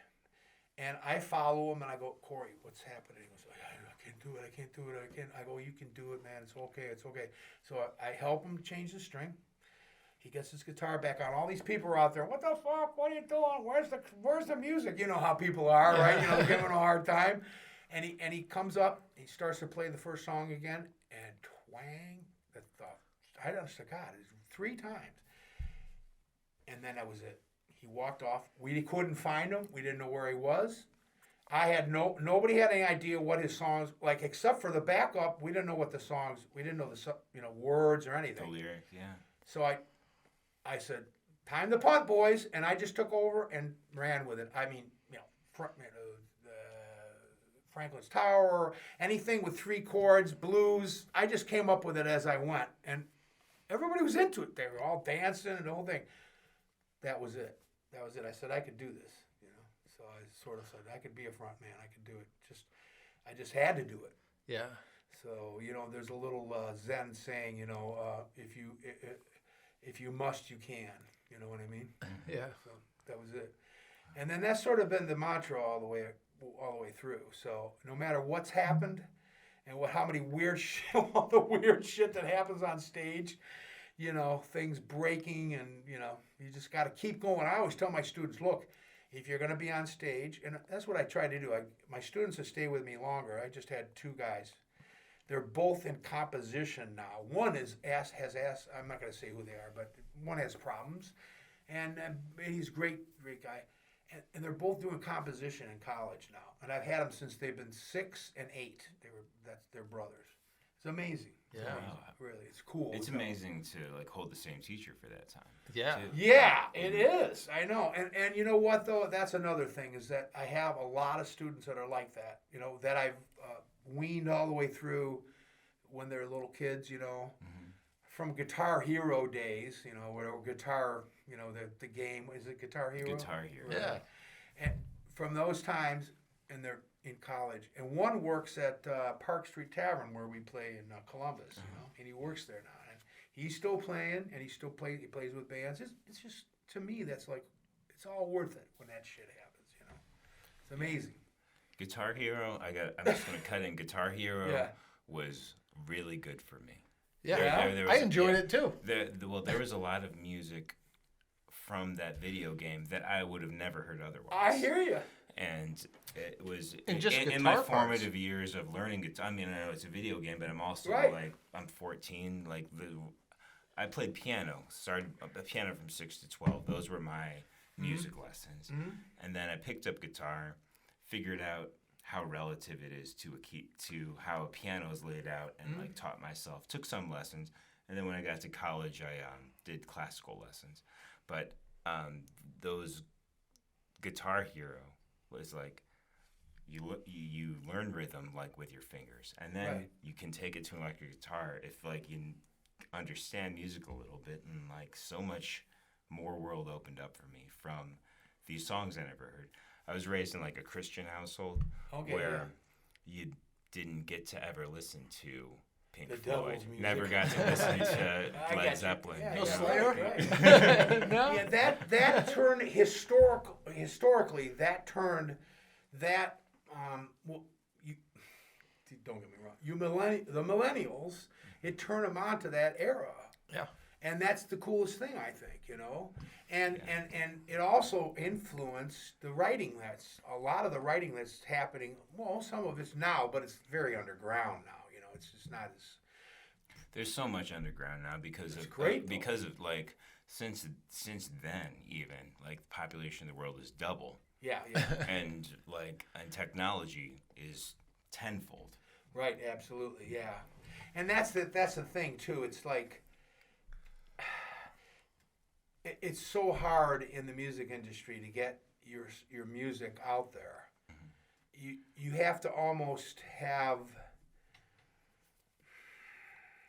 and I follow him and I go, Corey, what's happening? He goes, I can't do it. I go, you can do it, man. It's okay. So I help him change the string. He gets his guitar back on. All these people are out there. What the fuck? What are you doing? Where's the music? You know how people are, right? They're giving him a hard time. And he comes up. He starts to play the first song again, and twang. I don't know, God, it's 3 times. And then that was it. He walked off. We couldn't find him. We didn't know where he was. Nobody had any idea what his songs like, except for the backup. We didn't know what the songs. We didn't know the words or anything. The lyrics, yeah. So I said, time to punt, boys, and I just took over and ran with it. I mean, Franklin's Tower, anything with 3 chords, blues. I just came up with it as I went, and everybody was into it. They were all dancing and the whole thing. That was it. I said I could do this, So I sort of said I could be a front man. I could do it. I just had to do it. Yeah. So there's a little Zen saying, if you must, you can. You know what I mean? Yeah. So that was it. And then that's sort of been the mantra all the way through. So no matter what's happened, and how many all the weird shit that happens on stage, things breaking, and you just got to keep going. I always tell my students, look, if you're going to be on stage, and that's what I try to do. My students that stay with me longer. I just had 2 guys. They're both in composition now. One has asked. I'm not going to say who they are, but one has problems, and he's a great guy. And they're both doing composition in college now. And I've had them since they've been 6 and 8. They're brothers. It's amazing. Yeah. It's amazing. Really, it's cool. It's amazing to hold the same teacher for that time. Yeah. too. Yeah, it is. I know. And you know what, though? That's another thing, is that I have a lot of students that are like that, that I've weaned all the way through when they're little kids, from Guitar Hero days, where guitar, the game, is it Guitar Hero? Guitar Hero. Yeah. And from those times, and they're in college. And one works at Park Street Tavern, where we play in Columbus, and he works there now. And he's still playing, and he plays with bands. It's just, to me, that's like, it's all worth it when that shit happens, It's amazing. Guitar Hero, I'm just going to cut in. Guitar Hero was really good for me. Yeah. There I was- enjoyed it too. There was a lot of music from that video game that I would have never heard otherwise. I hear you. And it was And just in my guitar parts. formative years of learning guitar. I mean, I know it's a video game, but I'm also Right. I'm 14. I played piano. Started piano from 6 to 12. Those were my music lessons. And then I picked up guitar, figured out how relative it is to how a piano is laid out, and taught myself. Took some lessons, and then when I got to college, I did classical lessons. But those Guitar Hero was like you learn rhythm like with your fingers, and then Right. you can take it to an electric guitar if like you understand music a little bit, and like so much more world opened up for me from these songs I never heard. I was raised in like a Christian household Okay, where you didn't get to ever listen to Pink The Floyd. Devil's music. Never got to listen to I got you. Led Zeppelin. Yeah, No yeah, Slayer? right. No. Yeah, that turned historically that turned that well, you don't get me wrong, the millennials, it turned them on to that era. Yeah. And that's the coolest thing, I think, and it also influenced the writing. That's a lot of the writing that's happening. Well, some of it's now, but it's very underground now. It's just not as. There's so much underground now because It's of great, though. because of like since then even like the population of the world is double Yeah. and technology is tenfold. Right, absolutely, yeah. And that's the thing too. It's like it's so hard in the music industry to get your music out there. You have to almost have.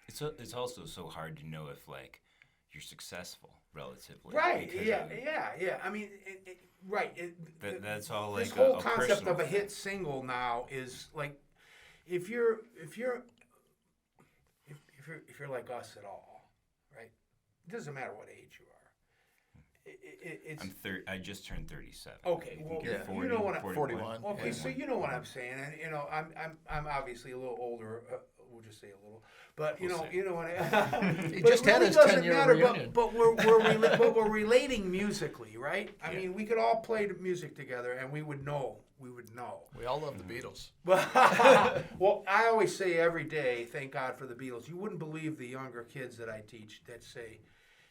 It's also so hard to know if like you're successful relatively. Right. because Yeah. I mean, right. That's all This like whole a concept personal of a thing. hit single now is like, if you're like us at all, right? It doesn't matter what age you are. It's I just turned 37. Okay, You well, can get yeah. 40, You know what I- 41. okay. Yeah. So you know what I'm saying, and I'm obviously a little older. We'll just say a little, but We'll say. you know what I. He but just it had really his doesn't 10-year matter, reunion. But we're relating musically, right? I Yeah. mean, we could all play the music together, and we would know. We would know. We all love the Beatles. Well, I always say every day, thank God for the Beatles. You wouldn't believe the younger kids that I teach that say,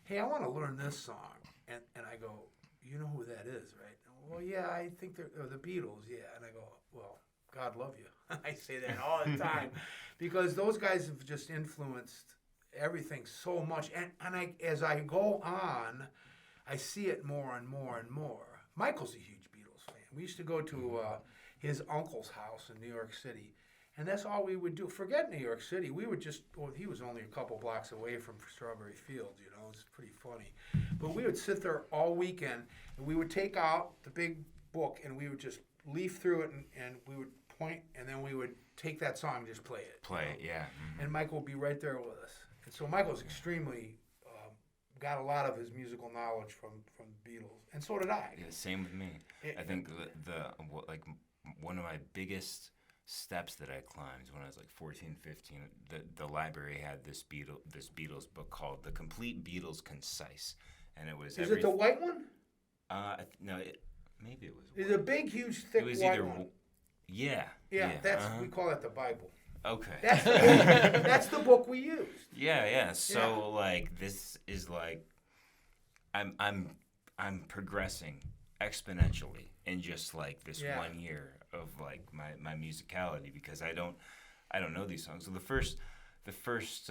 "Hey, I want to learn this song," and I go, "You know who that is, right?" Well, yeah, I think they're the Beatles, yeah. And I go, "Well, God love you." I say that all the time because those guys have just influenced everything so much. And as I go on, I see it more and more and more. Michael's a huge Beatles fan. We used to go to his uncle's house in New York City, and that's all we would do. Forget New York City. We would just, he was only a couple blocks away from Strawberry Fields, It's pretty funny. But we would sit there all weekend, and we would take out the big book, and we would just leaf through it, and we would point, and then we would take that song and just play it. Yeah. Mhm. And Michael would be right there with us. And so Michael's extremely, got a lot of his musical knowledge from the Beatles. And so did I. Yeah, same with me. I think one of my biggest steps that I climbed when I was like 14, 15, the library had this Beatles book called The Complete Beatles Concise, and it was Is it the white one? No, maybe it was. It's a big, huge, thick It was white either. one. Yeah. Yeah, that's uh-huh. we call that the Bible. Okay. That's the book, that's the book we used. Yeah. So Yeah. like this is like, I'm progressing exponentially in just like this Yeah. 1 year of like my musicality because I don't know these songs. So the first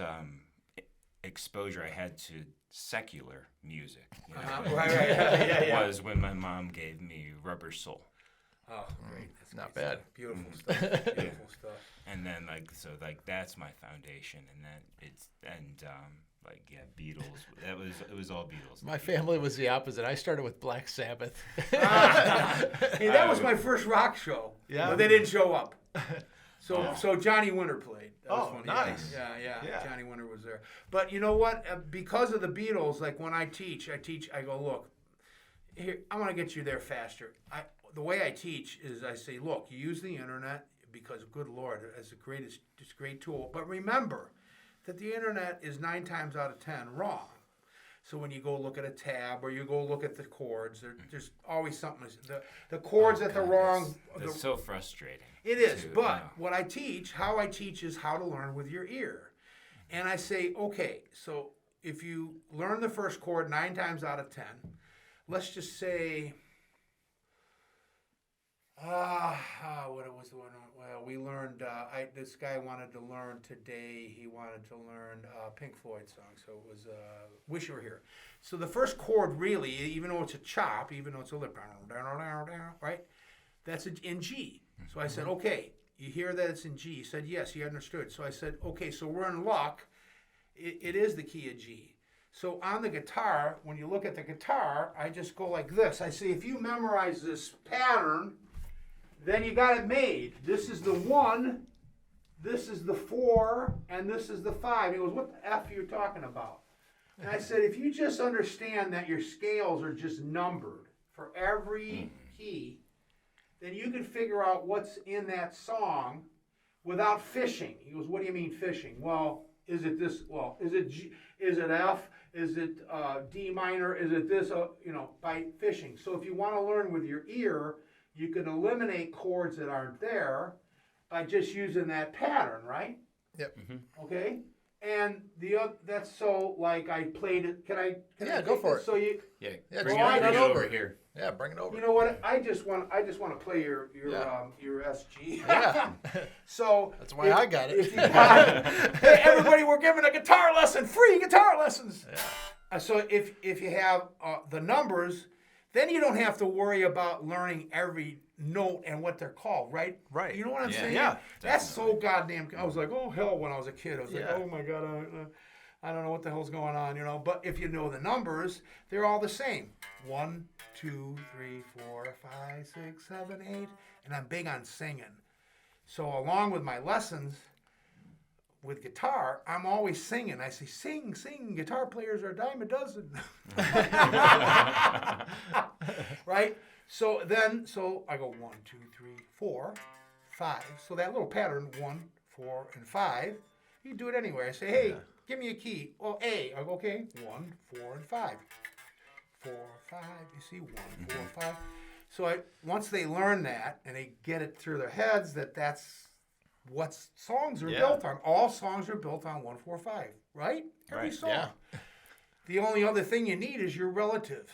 exposure I had to secular music Right. Yeah. was when my mom gave me Rubber Soul. Oh, great. That's Not great bad. stuff. Beautiful stuff. Beautiful stuff. And then that's my foundation, Beatles. It was all Beatles. My family was the opposite. I started with Black Sabbath. Hey, that was my first rock show. Yeah? But they didn't show up. So Johnny Winter played. That was Oh, funny. nice. Yeah. Johnny Winter was there. But you know what? Because of the Beatles, like when I teach, I go, look, here, I want to get you there faster. The way I teach is I say, look, you use the internet because, good Lord, it's a great tool. But remember that the internet is 9 times out of 10 wrong. So when you go look at a tab or you go look at the chords, there's always something. The chords at the wrong. That's so frustrating. It is, too, but what I teach, how I teach is how to learn with your ear. And I say, okay, so if you learn the first chord 9 times out of 10, let's just say What was the one? Well, we learned. This guy wanted to learn today. He wanted to learn Pink Floyd song. So it was "Wish You Were Here." So the first chord, really, even though it's a chop, even though it's a lip, right? That's in G. So I said, okay. You hear that it's in G? He said, yes. He understood. So I said, okay. So we're in luck. It is the key of G. So on the guitar, when you look at the guitar, I just go like this. I say, if you memorize this pattern, then you got it made. This is the 1, this is the 4, and this is the 5. He goes, what the F are you talking about? And I said, if you just understand that your scales are just numbered for every key, then you can figure out what's in that song without fishing. He goes, what do you mean fishing? Well, is it this? Well, is it G? Is it F? Is it D minor? Is it this? By fishing. So if you want to learn with your ear, you can eliminate chords that aren't there by just using that pattern, right? Yep. Okay. And that's so like I played it. Can I go for it. So you. Yeah, bring it over here. Yeah, bring it over. You know what? I just want to play your SG. Yeah. So that's why I got it. Hey, everybody, we're giving a guitar lesson, free guitar lessons. Yeah. So if you have the numbers, then you don't have to worry about learning every note and what they're called, right? Right. You know what I'm saying? Yeah. That's so goddamn. I was like, oh hell, when I was a kid, I was like, Yeah. oh my god, I don't know what the hell's going on, But if you know the numbers, they're all the same. 1, 2, 3, 4, 5, 6, 7, 8, and I'm big on singing. So along with my lessons with guitar, I'm always singing. I say, sing, sing. Guitar players are a dime a dozen. Right? So I go 1, 2, 3, 4, 5. So that little pattern, 1, 4, and 5, you do it anywhere. I say, hey, give me a key. Well, A. I go, okay, 1, 4, and 5. 4, 5. You see, 1, 4, 5. So once they learn that and they get it through their heads that's what songs are built on. All songs are built on 1, 4, 5, right? Every song. Yeah. The only other thing you need is your relative.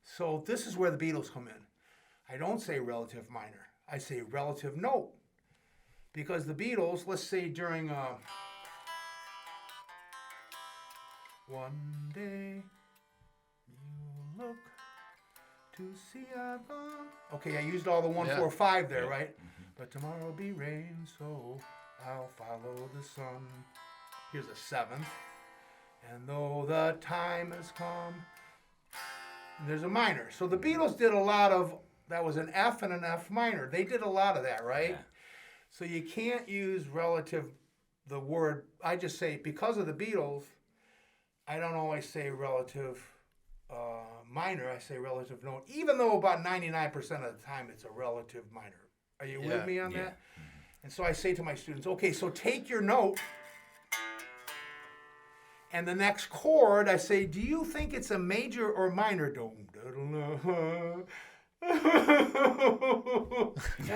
So this is where the Beatles come in. I don't say relative minor. I say relative note. Because the Beatles, let's say during one day you look to see I've gone. Okay, I used all the 1, 4, 5 there, right? But tomorrow will be rain, so I'll follow the sun. Here's a 7th. And though the time has come, there's a minor. So the Beatles did a lot of, that was an F and an F minor. They did a lot of that, right? Yeah. So you can't use relative, the word, I just say, because of the Beatles, I don't always say relative minor, I say relative note, even though about 99% of the time it's a relative minor. Are you with me on that? And so I say to my students, okay, so take your note, and the next chord, I say, do you think it's a major or minor? And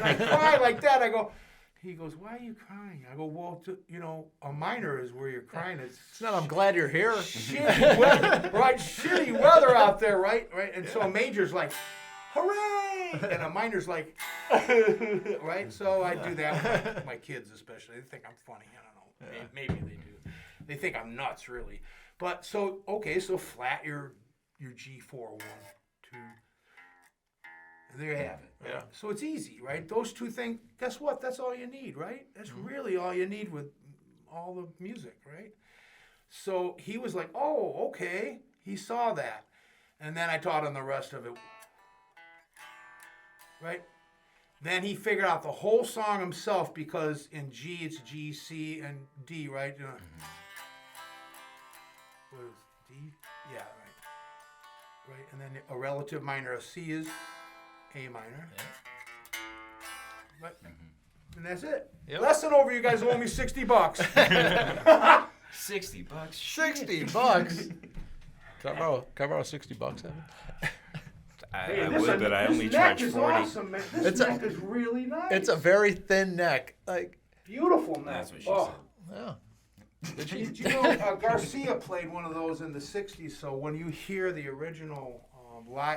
I cry like that. He goes, why are you crying? I go, well, a minor is where you're crying. It's not, I'm glad you're here. Shitty weather, right? Shitty weather out there, right? And so a major's like, hooray! And a minor's like, right? So I do that with my kids especially. They think I'm funny. I don't know. Yeah. Maybe they do. They think I'm nuts, really. But so flat your G4, 1, 2. And there you have it. Right? Yeah. So it's easy, right? Those two things, guess what? That's all you need, right? That's really all you need with all the music, right? So he was like, oh, okay. He saw that. And then I taught him the rest of it. Right? Then he figured out the whole song himself because in G it's G, C, and D, right? What is D? Yeah, right. Right, and then a relative minor of C is A minor. Yeah. Right. And that's it. Yep. Lesson over, you guys owe me $60. $60. $60. Can I borrow $60, Evan? I would, but I only charge 40. Awesome, man. This neck is really nice. It's a very thin neck, like beautiful neck. That's what she said. Yeah. Did you know Garcia played one of those in the '60s? So when you hear the original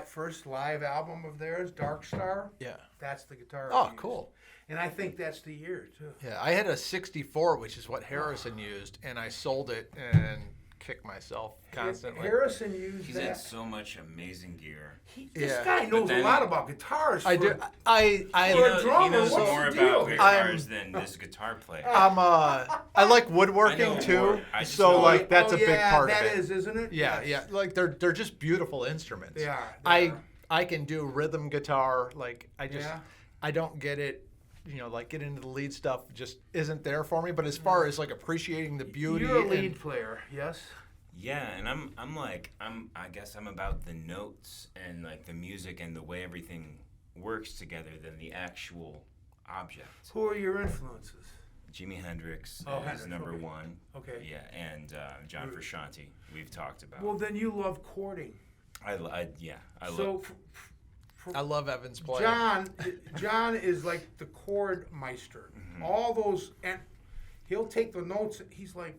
first live album of theirs, Dark Star. Yeah. That's the guitar. Oh, he used. cool. And I think that's the year too. Yeah, I had a 64, which is what Harrison used, and I sold it and kicked myself constantly. Harrison used He's that. had so much amazing gear. This Yeah. guy knows a then- lot about guitars. I do. For I He For a knows, drummer, he knows what's more the deal? about guitars than this guitar player. I like I woodworking know too, more. I just so know- like that's a big part of That it. is, isn't it? Yeah, Yes. yeah. Like they're just beautiful instruments. They are. I can do rhythm guitar. Like Yeah. I don't get it. Like get into the lead stuff just isn't there for me. But as far as like appreciating the beauty, You're a lead and, player, yes. Yeah, and I guess I'm about the notes and like the music and the way everything works together than the actual object. Who are your influences? Jimi Hendrix Oh, is Hendrix, number okay. one. Okay. Yeah, and John Frusciante we've talked about. Well, then you love chording. I So love. I love Evan's play. John is like the chord meister. Mm-hmm. All those, and he'll take the notes. He's like,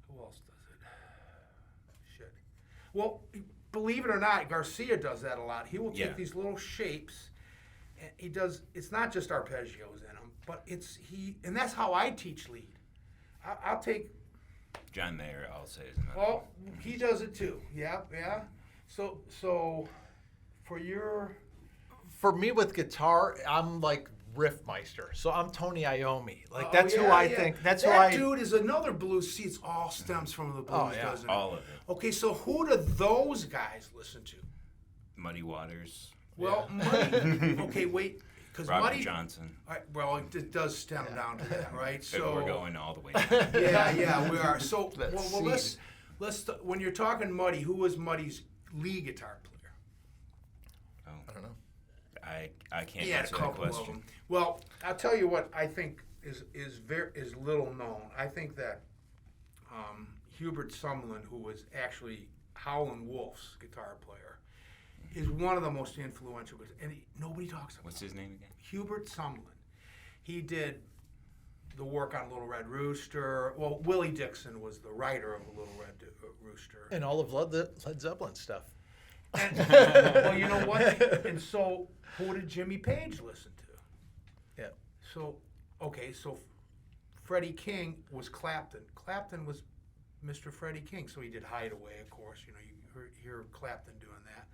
who else does it? Shit. Well, believe it or not, Garcia does that a lot. He will take Yeah. these little shapes, and he does. It's not just arpeggios in them, but and that's how I teach lead. I'll take. John Mayer, I'll say, is another. Well, he does it too. Yeah, yeah. So For me with guitar, I'm like riffmeister. So I'm Tony Iommi. Like Oh, that's who yeah, I yeah. think. That's that who I. dude is another blues. See, it's all stems from the blues, Oh, yeah. doesn't it? All of it. Okay, so who do those guys listen to? Muddy Waters, Well, Muddy. Okay, wait, because Robert Muddy. Johnson. All right, well, it does stem down to that, right? So So we're going all the way down. Yeah, we are. So Let's well, see. when you're talking Muddy, who was Muddy's lead guitar player? I don't know. I can't He had a answer that couple of question. them. Well, I'll tell you what I think is little known. I think that Hubert Sumlin, who was actually Howlin' Wolf's guitar player, is one of the most influential. And nobody talks about. What's his name again? Hubert Sumlin. He did the work on Little Red Rooster. Well, Willie Dixon was the writer of Little Red Rooster. And all of Led Zeppelin stuff. And, well, you know what? And so, who did Jimmy Page listen to? Yeah. So, okay, so Freddie King was Clapton. Clapton was Mr. Freddie King, so he did Hideaway, of course. You know, you hear Clapton doing that,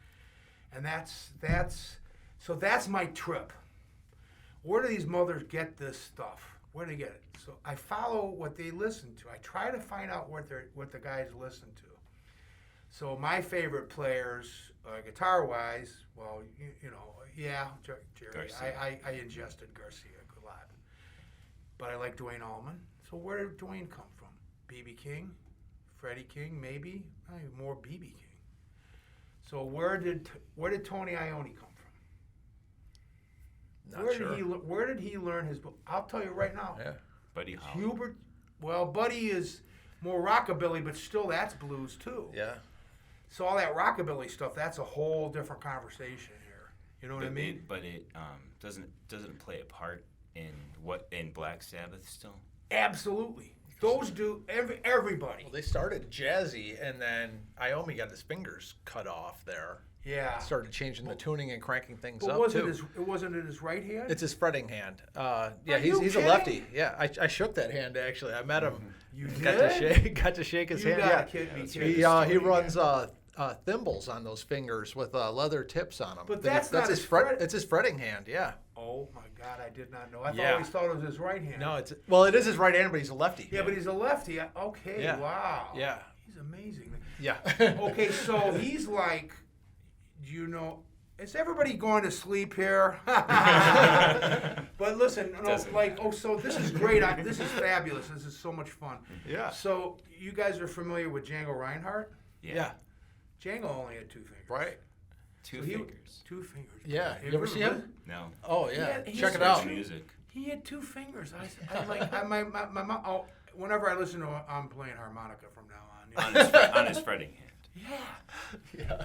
and that's my trip. Where do these mothers get this stuff? Where do they get it? So I follow what they listen to. I try to find out what the guys listen to. So my favorite players, guitar-wise, well, you know, yeah, Jerry. Garcia. I ingested Garcia a lot, but I like Duane Allman. So where did Duane come from? B.B. King, Freddie King, maybe more B.B. King. So where did Tony Iommi come from? Not sure. Where did he learn his? I'll tell you right now. Yeah. Buddy Holly. Hubert. Well, Buddy is more rockabilly, but still that's blues too. Yeah. So all that rockabilly stuff, that's a whole different conversation here. You know what I mean? But it doesn't it play a part in Black Sabbath still? Absolutely. Those do everybody. Well, they started jazzy, and then Iommi got his fingers cut off there. Yeah. Started changing the tuning and cranking things But up wasn't too. wasn't it his right hand? It's his fretting hand. Yeah, Are you he's a kidding? lefty. Yeah, I shook that hand actually. I met him. You Got did? to shake his You hand. gotta Yeah. kid me, kid. He runs thimbles on those fingers with leather tips on them. But that's not his fret- It's his fretting hand. Yeah. Oh my God, I did not know. I Yeah. always thought it was his right hand. No, it is his right hand, but he's a lefty. Yeah, but he's a lefty. Okay. Yeah. Wow. Yeah. He's amazing. Yeah. Okay, so he's like, you know, is everybody going to sleep here? But listen, no, Doesn't like, so this is great. This is fabulous. This is so much fun. Yeah. So you guys are familiar with Django Reinhardt? Yeah. Django only had 2 fingers. Right. Two So he- fingers. 2 fingers. Yeah. Have You ever see him? listened? No. Oh yeah. Yeah, he's Check it such out. a- Music. He had 2 fingers. My mom. Oh, whenever I listen to him, I'm playing harmonica from now on. On his fretting hand. Yeah. Yeah.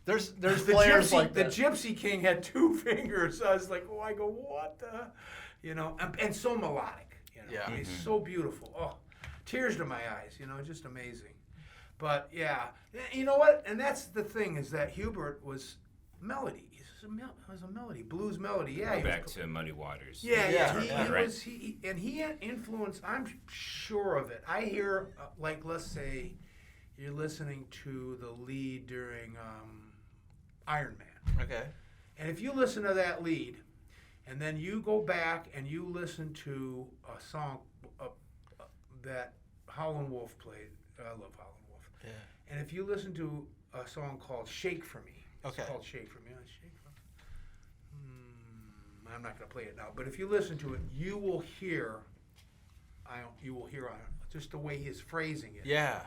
There's The players Gypsy, like the that. Gypsy King had 2 fingers. I was like, I go, what the, you know, and so melodic. You know, Yeah. it's so beautiful. Oh, tears to my eyes. You know, just amazing. But yeah, you know what? And that's the thing is that Hubert was melody. He was a melody, blues melody. Yeah, Go he back was, to Muddy Waters. yeah. He Right. was he had influence. I'm sure of it. I hear like let's say you're listening to the lead during Iron Man, Okay. and if you listen to that lead, and then you go back and you listen to a song that Howlin' Wolf played. I love Howlin' Wolf. Yeah. And if you listen to a song called "Shake for Me," Okay. it's called "Shake for Me." Shake for Me. I'm not going to play it now, but if you listen to it, you will hear. You will hear just the way he's phrasing it. Yeah.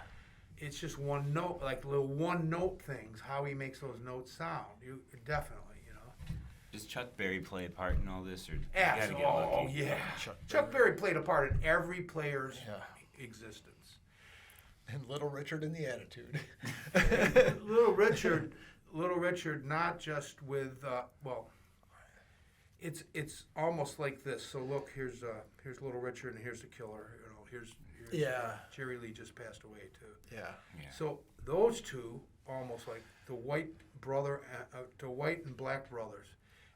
It's just one note, like little one note things. How he makes those notes sound. You definitely, you know. Does Chuck Berry play a part in all this, or you gotta get Oh lucky? yeah. Chuck Chuck Berry played a part in every player's Yeah. existence. And Little Richard in the Attitude. Little Richard, not just with it's almost like this. So look, here's Little Richard, and here's the killer. You know, here's Yeah. Jerry Lee just passed away too. Yeah. Yeah. So those two, almost like the white and black brothers,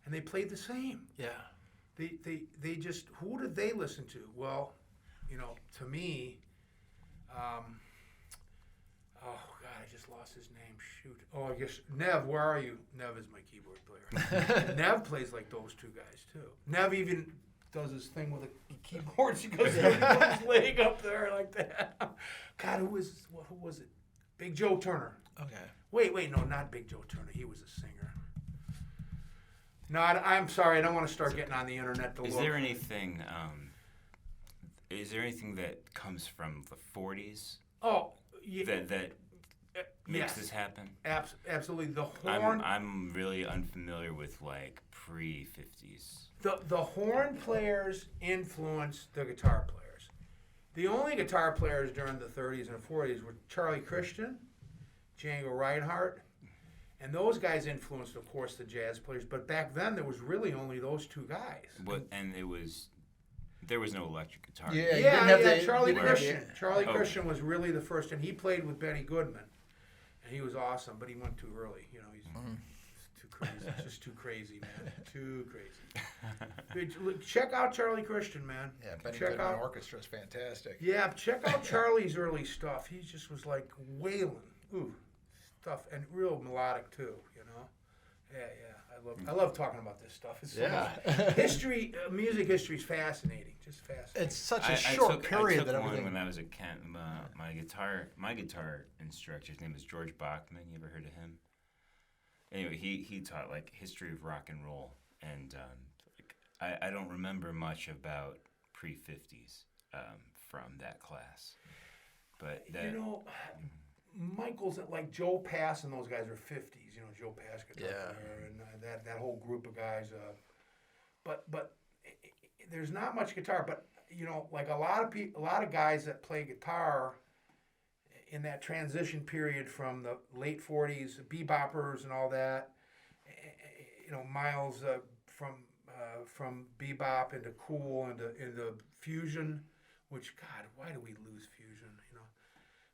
and they played the same. Yeah. They just, who did they listen to? Well, you know, to me, oh God, I just lost his name. Shoot. Oh, I guess Nev. Where are you? Nev is my keyboard player. Nev plays like those two guys too. Nev even does his thing with the keyboards. He goes his leg up there like that. God, who was it? Big Joe Turner. Okay. Wait, no, not Big Joe Turner. He was a singer. No, I'm sorry. I don't want to start getting on the internet to Is look. there anything? Is there anything that comes from the '40s Oh, yeah, that makes yes, this happen? absolutely. The horn, I'm really unfamiliar with like pre-50s. the horn players influenced the guitar players. The only guitar players during the 30s and 40s were Charlie Christian, Django Reinhardt, and those guys influenced, of course, the jazz players. But back then, there was really only those two guys. There was no electric guitar. Yeah. You Yeah, didn't have Charlie you didn't have Christian. the- Charlie Okay. Christian was really the first, and he played with Benny Goodman, and he was awesome. But he went too early. You know, he's too crazy. Just too crazy, man. Too crazy. Check out Charlie Christian, man. Yeah, Benny check Goodman out. Orchestra is fantastic. Yeah, check out Charlie's early stuff. He just was like wailing, stuff, and real melodic too. You know. Yeah. I love talking about this stuff. It's so much- history, music history is fascinating. Just fascinating. It's such a I short period took that one everything. when I was a kid. My guitar instructor, his name was George Bachman. You ever heard of him? Anyway, he taught like history of rock and roll, and I don't remember much about pre-50s from that class, but that, You know, Michael's like Joe Pass and those guys are 50s. You know, Joe Pass guitar player and that whole group of guys. But there's not much guitar. But you know, like a lot of guys that play guitar in that transition period from the late 40s, beboppers and all that. You know, Miles from bebop into cool into fusion. Which God, why do we lose fusion? You know.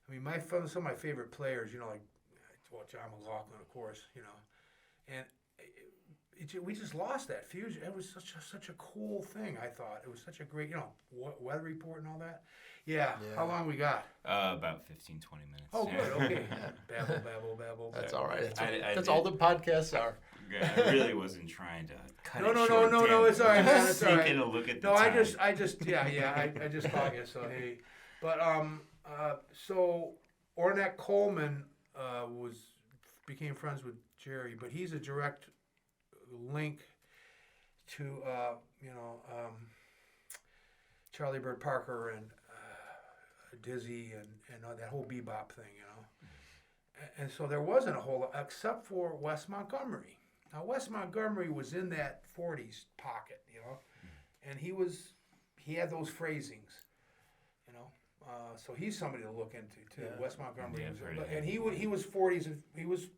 I mean, some of my favorite players, you know, like John McLaughlin, of course, you know, and we just lost that fusion. It was such a cool thing. I thought it was such a great, you know, weather report and all that. Yeah. How long we got? about 15, 20 minutes. Oh, Yeah. good. Okay. babble. That's all right. I That's all the podcasts are. I really wasn't trying to cut No, it no, short. no, Damn. it's all right, man, it's all right. Taking a look at the No, I time. just, I just caught you. So hey, but so Ornette Coleman became friends with Jerry, but he's a direct link to Charlie Bird Parker and Dizzy and that whole bebop thing, you know. And so there wasn't a whole lot except for Wes Montgomery. Now Wes Montgomery was in that 40s pocket, you know, and he had those phrasings, you know. So he's somebody to look into too. Yeah. Wes Montgomery, Yeah, I've heard of and him. he was 40s, he was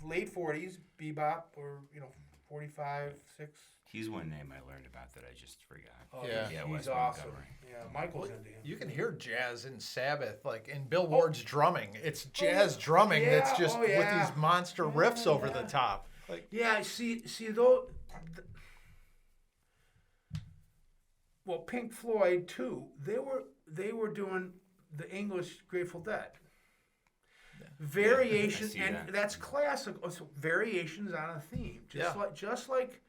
late 40s bebop, or you know, 45, 6. He's one name I learned about that I just forgot. Oh, Yeah. he's Wes awesome. Montgomery. Yeah, Michael's into him. You can hear jazz in Sabbath, like in Bill Ward's drumming. It's jazz drumming that's Yeah, just with these monster riffs over the top. Like, Yeah, see those. Well, Pink Floyd too. They were doing the English Grateful Dead. Variation, I see and that. that's classical. So variations on a theme, just like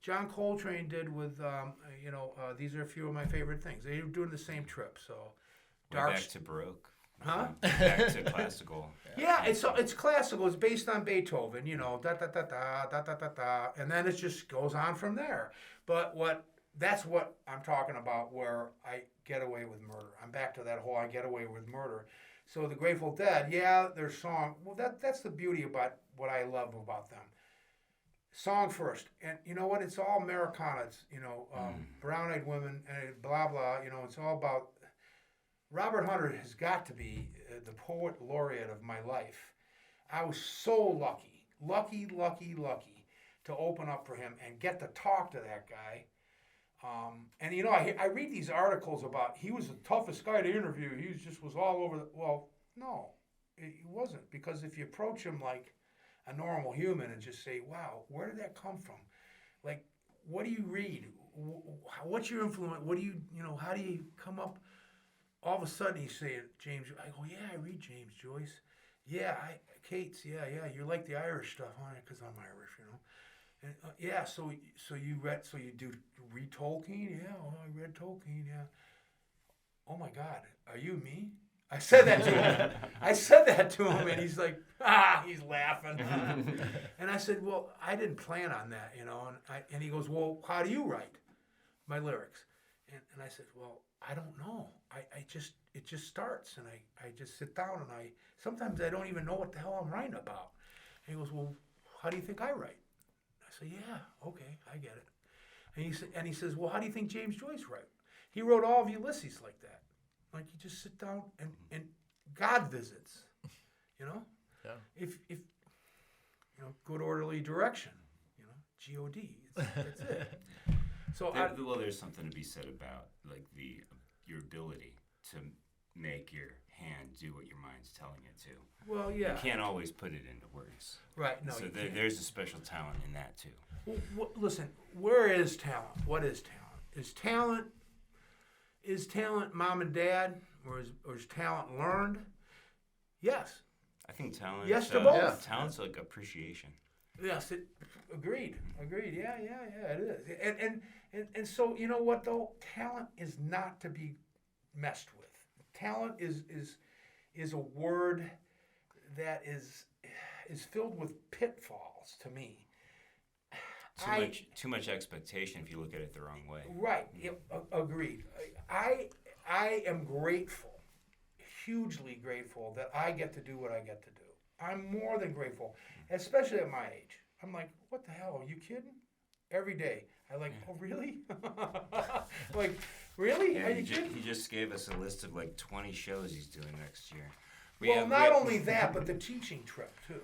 John Coltrane did with these are a few of my favorite things. They were doing the same trip. So Back to Baroque. Huh? Back to classical. Yeah, it's classical. It's based on Beethoven, da da da da da da da da, and then it just goes on from there. But that's what I'm talking about, where I get away with murder. I'm back to that whole I get away with murder. So the Grateful Dead, their song. Well, that's the beauty about what I love about them. Song first, and you know what? It's all Americana. It's brown-eyed women and blah blah. It's all about. Robert Hunter has got to be the poet laureate of my life. I was so lucky to open up for him and get to talk to that guy. And I read these articles about he was the toughest guy to interview. He was all over well, no, he wasn't, because if you approach him like a normal human and just say, "Wow, where did that come from? Like, what do you read? What's your influence? What do you how do you come up?" All of a sudden he's saying, James, I go, yeah, I read James Joyce. Yeah, Kate's, yeah, you're like the Irish stuff, huh? Because I'm Irish, And so you do read Tolkien? Yeah, I read Tolkien, yeah. Oh my God, are you me? I said that to him. And he's like, he's laughing. And I said, well, I didn't plan on that, and he goes, well, how do you write my lyrics? And I said, well, I don't know. It just starts, and I just sit down, and sometimes I don't even know what the hell I'm writing about. And he goes, well, how do you think I write? I said, yeah, okay, I get it. And he says, well, how do you think James Joyce wrote? He wrote all of Ulysses like that. Like, you just sit down and God visits, Yeah. If good orderly direction, G-O-D. That's it. So there's something to be said about like your ability to make your hand do what your mind's telling it to. Well, yeah. You can't always put it into words. Right. No. So there's a special talent in that too. Well, listen, where is talent? What is talent? Is talent mom and dad, or is talent learned? Yes. I think talent. Yes to both. Talent's like appreciation. Yes. Agreed. Yeah. It is. And so you know what though? Talent is not to be messed with. Talent is a word that is filled with pitfalls to me. Too much expectation if you look at it the wrong way. Right. Yeah, agreed. I am grateful, hugely grateful, that I get to do what I get to do. I'm more than grateful, especially at my age. I'm like, what the hell? Are you kidding? Every day. Oh, really? Like, really? Yeah, Are you kidding? he just gave us a list of like 20 shows he's doing next year. Not only that, but the teaching trip too.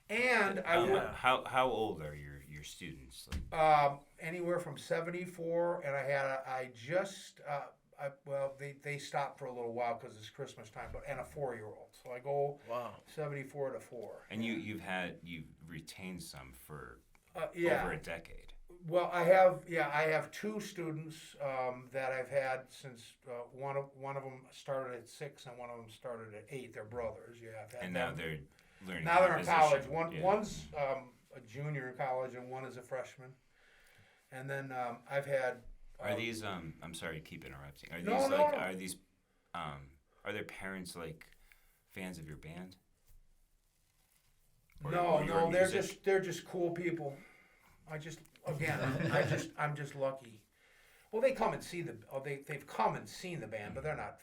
And how old are your students? Like, anywhere from 74, and they stopped for a little while because it's Christmas time, and a 4-year-old. So I go 74 to 4. And you've retained some for over a decade. Well, I have 2 students that I've had since one of them started at 6 and one of them started at 8. They're brothers. Yeah, I've had and them. now they're learning. Now they're in college. composition. One's a junior in college and one is a freshman. And then I've had. Are these? I'm sorry to keep interrupting. Are these No. Are these? Are their parents like fans of your band? Or No, music? they're just cool people. I'm just lucky. Well, they come and see they've come and seen the band, but they're not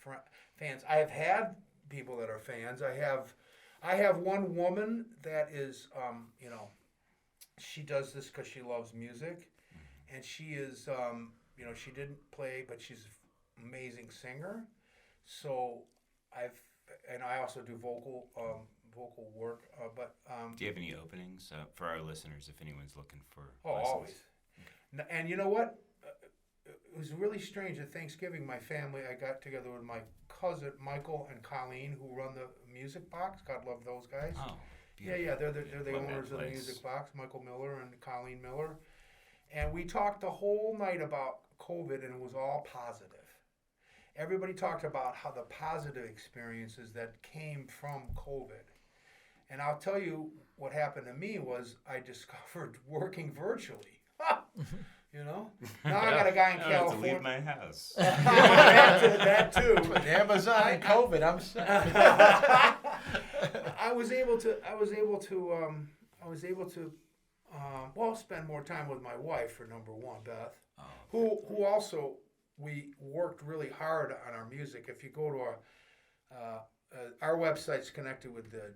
fans. I have had people that are fans. I have one woman that is, she does this because she loves music, and she is, she didn't play, but she's an amazing singer. So I also do vocal work. Do you have any openings for our listeners if anyone's looking for Oh, lessons? always. And you know what? It was really strange at Thanksgiving. My family, I got together with my cousin Michael and Colleen, who run the Music Box. God love those guys. Oh, Yeah, they're the Love that owners of the place. Music Box, Michael Miller and Colleen Miller. And we talked the whole night about COVID, and it was all positive. Everybody talked about how the positive experiences that came from COVID. And I'll tell you what happened to me was I discovered working virtually. You know? Now I got a guy in I don't have to California. leave my house. that too. With Amazon and COVID, I'm set. I was able to spend more time with my wife for number one, Beth, who also, we worked really hard on our music. If you go to our website's connected with the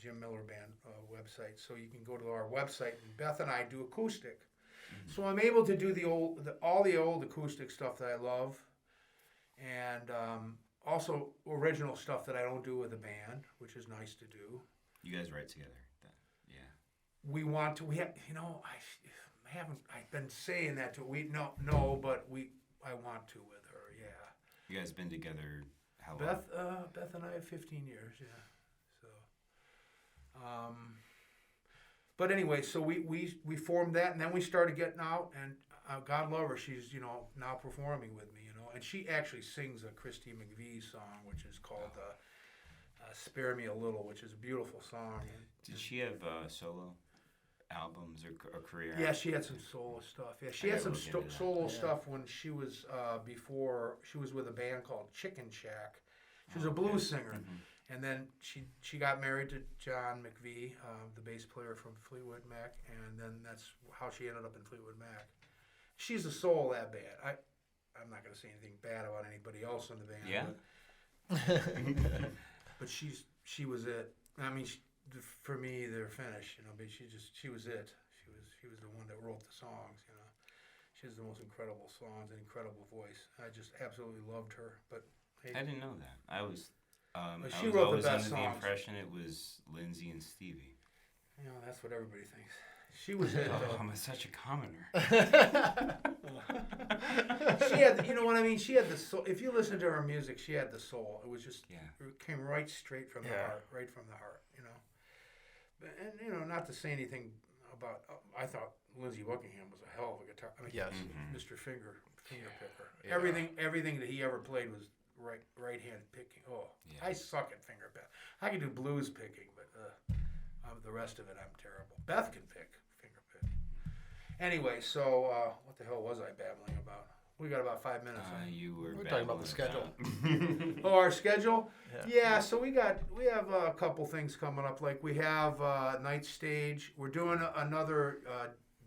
JiMiller Band website, so you can go to our website, and Beth and I do acoustic. So I'm able to do all the old acoustic stuff that I love, and also original stuff that I don't do with the band, which is nice to do. You guys write together. Yeah. We want to. I've been saying that to. I want to with her. Yeah. You guys been together how long? Beth and I have 15 years. Yeah. So. But anyway, so we formed that, and then we started getting out, and God love her, she's now performing with me, and she actually sings a Christy McVie song, which is called "Spare Me a Little," which is a beautiful song. Did she have solo albums or career? Yeah, she had some solo stuff. Yeah, she had some solo stuff when she was before she was with a band called Chicken Shack. She was a blues singer. Mm-hmm. And then she got married to John McVie, the bass player from Fleetwood Mac, and then that's how she ended up in Fleetwood Mac. She's the soul of that band. I'm not going to say anything bad about anybody else in the band. Yeah. But she was it. I mean, for me, they're finished. But she was it. She was the one that wrote the songs. She has the most incredible songs and incredible voice. I just absolutely loved her. But hey, I didn't know that. I was she I was wrote the always best under the songs. impression it was Lindsay and Stevie. That's what everybody thinks. She was it. Oh, I'm such a commoner. She had, what I mean. She had the soul. If you listen to her music, she had the soul. It was just, it came right straight from the heart, right from the heart. And not to say anything about. I thought Lindsey Buckingham was a hell of a guitar. I mean, Yes. Mr. Finger Picker. Yeah. Everything that he ever played was right hand picking. Oh, Yeah. I suck at finger pick. I can do blues picking, but the rest of it I'm terrible. Beth can finger pick. Anyway, so what the hell was I babbling about? We got about 5 minutes. You were We're talking about the babbling Oh, our schedule? Yeah. Yeah, so we have a couple things coming up. Like we have Night Stage. We're doing another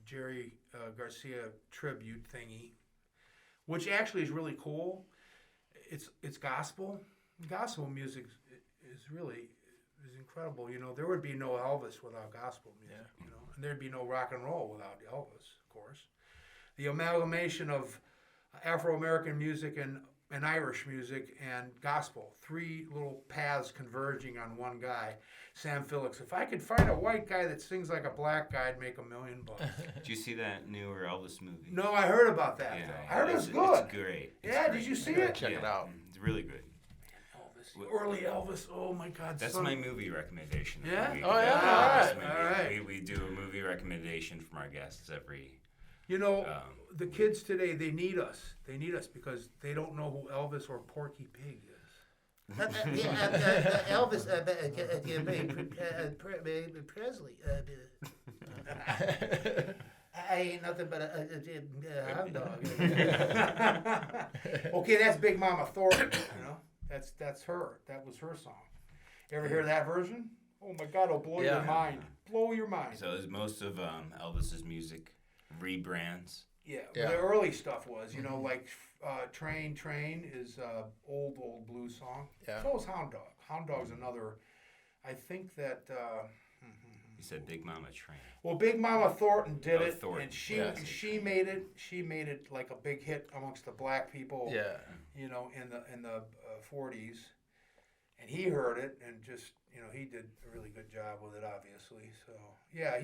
Jerry Garcia tribute thingy, which actually is really cool. It's gospel. Gospel music is incredible. There would be no Elvis without gospel music. And there'd be no rock and roll without Elvis, of course. The amalgamation of Afro-American music and Irish music and gospel, 3 little paths converging on one guy, Sam Phillips. If I could find a white guy that sings like a black guy, I'd make $1 million. Did you see that newer Elvis movie? No, I heard about that. Yeah, Though. I heard it was good. It's great. Did you see it? Check it out. It's really good. Elvis, early Elvis. Oh my God. That's my movie recommendation. of the Yeah? week. Oh, yeah? Elvis All movie. right. We do a movie recommendation from our guests every. The kids today, they need us. They need us because they don't know who Elvis or Porky Pig is. Elvis Presley. I ain't nothing but a hot dog. Okay, that's Big Mama Thornton. That's her. That was her song. Ever hear that version? Oh my God, it'll blow your mind. Blow your mind. So is most of Elvis's music rebrands? Yeah, the early stuff was, like Train is old blues song. Yeah. So is Hound Dog. Hound Dog's another, I think that, You said Big Mama Train. well, Big Mama Thornton did Oh, it, Thornton. and Yeah. she made it like a big hit amongst the black people, in the 40s, and he heard it and just, he did a really good job with it, obviously. So yeah,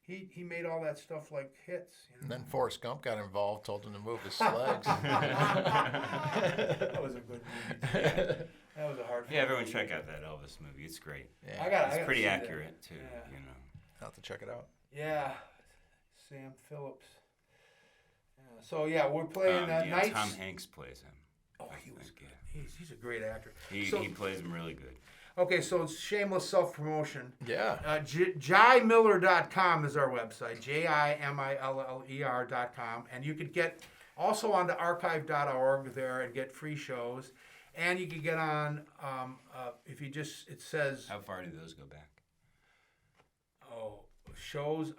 he made all that stuff like hits. You And know? then Forrest Gump got involved, told him to move his legs. That was a good movie. Too. That was a hard. Yeah, everyone check out that Elvis movie. It's great. Yeah, It's pretty see that. accurate too. Yeah. You know. I'll have to check it out. Yeah, Sam Phillips. Yeah. So yeah, we're playing nights. Tom Hanks plays him. Oh, he was think, good. He's a great actor. He plays him really good. Okay, so it's shameless self-promotion. Yeah. JiMiller.com is our website, JiMiller.com. And you could get also onto archive.org there and get free shows. And you could get on, if you just, it says, How far do those go back?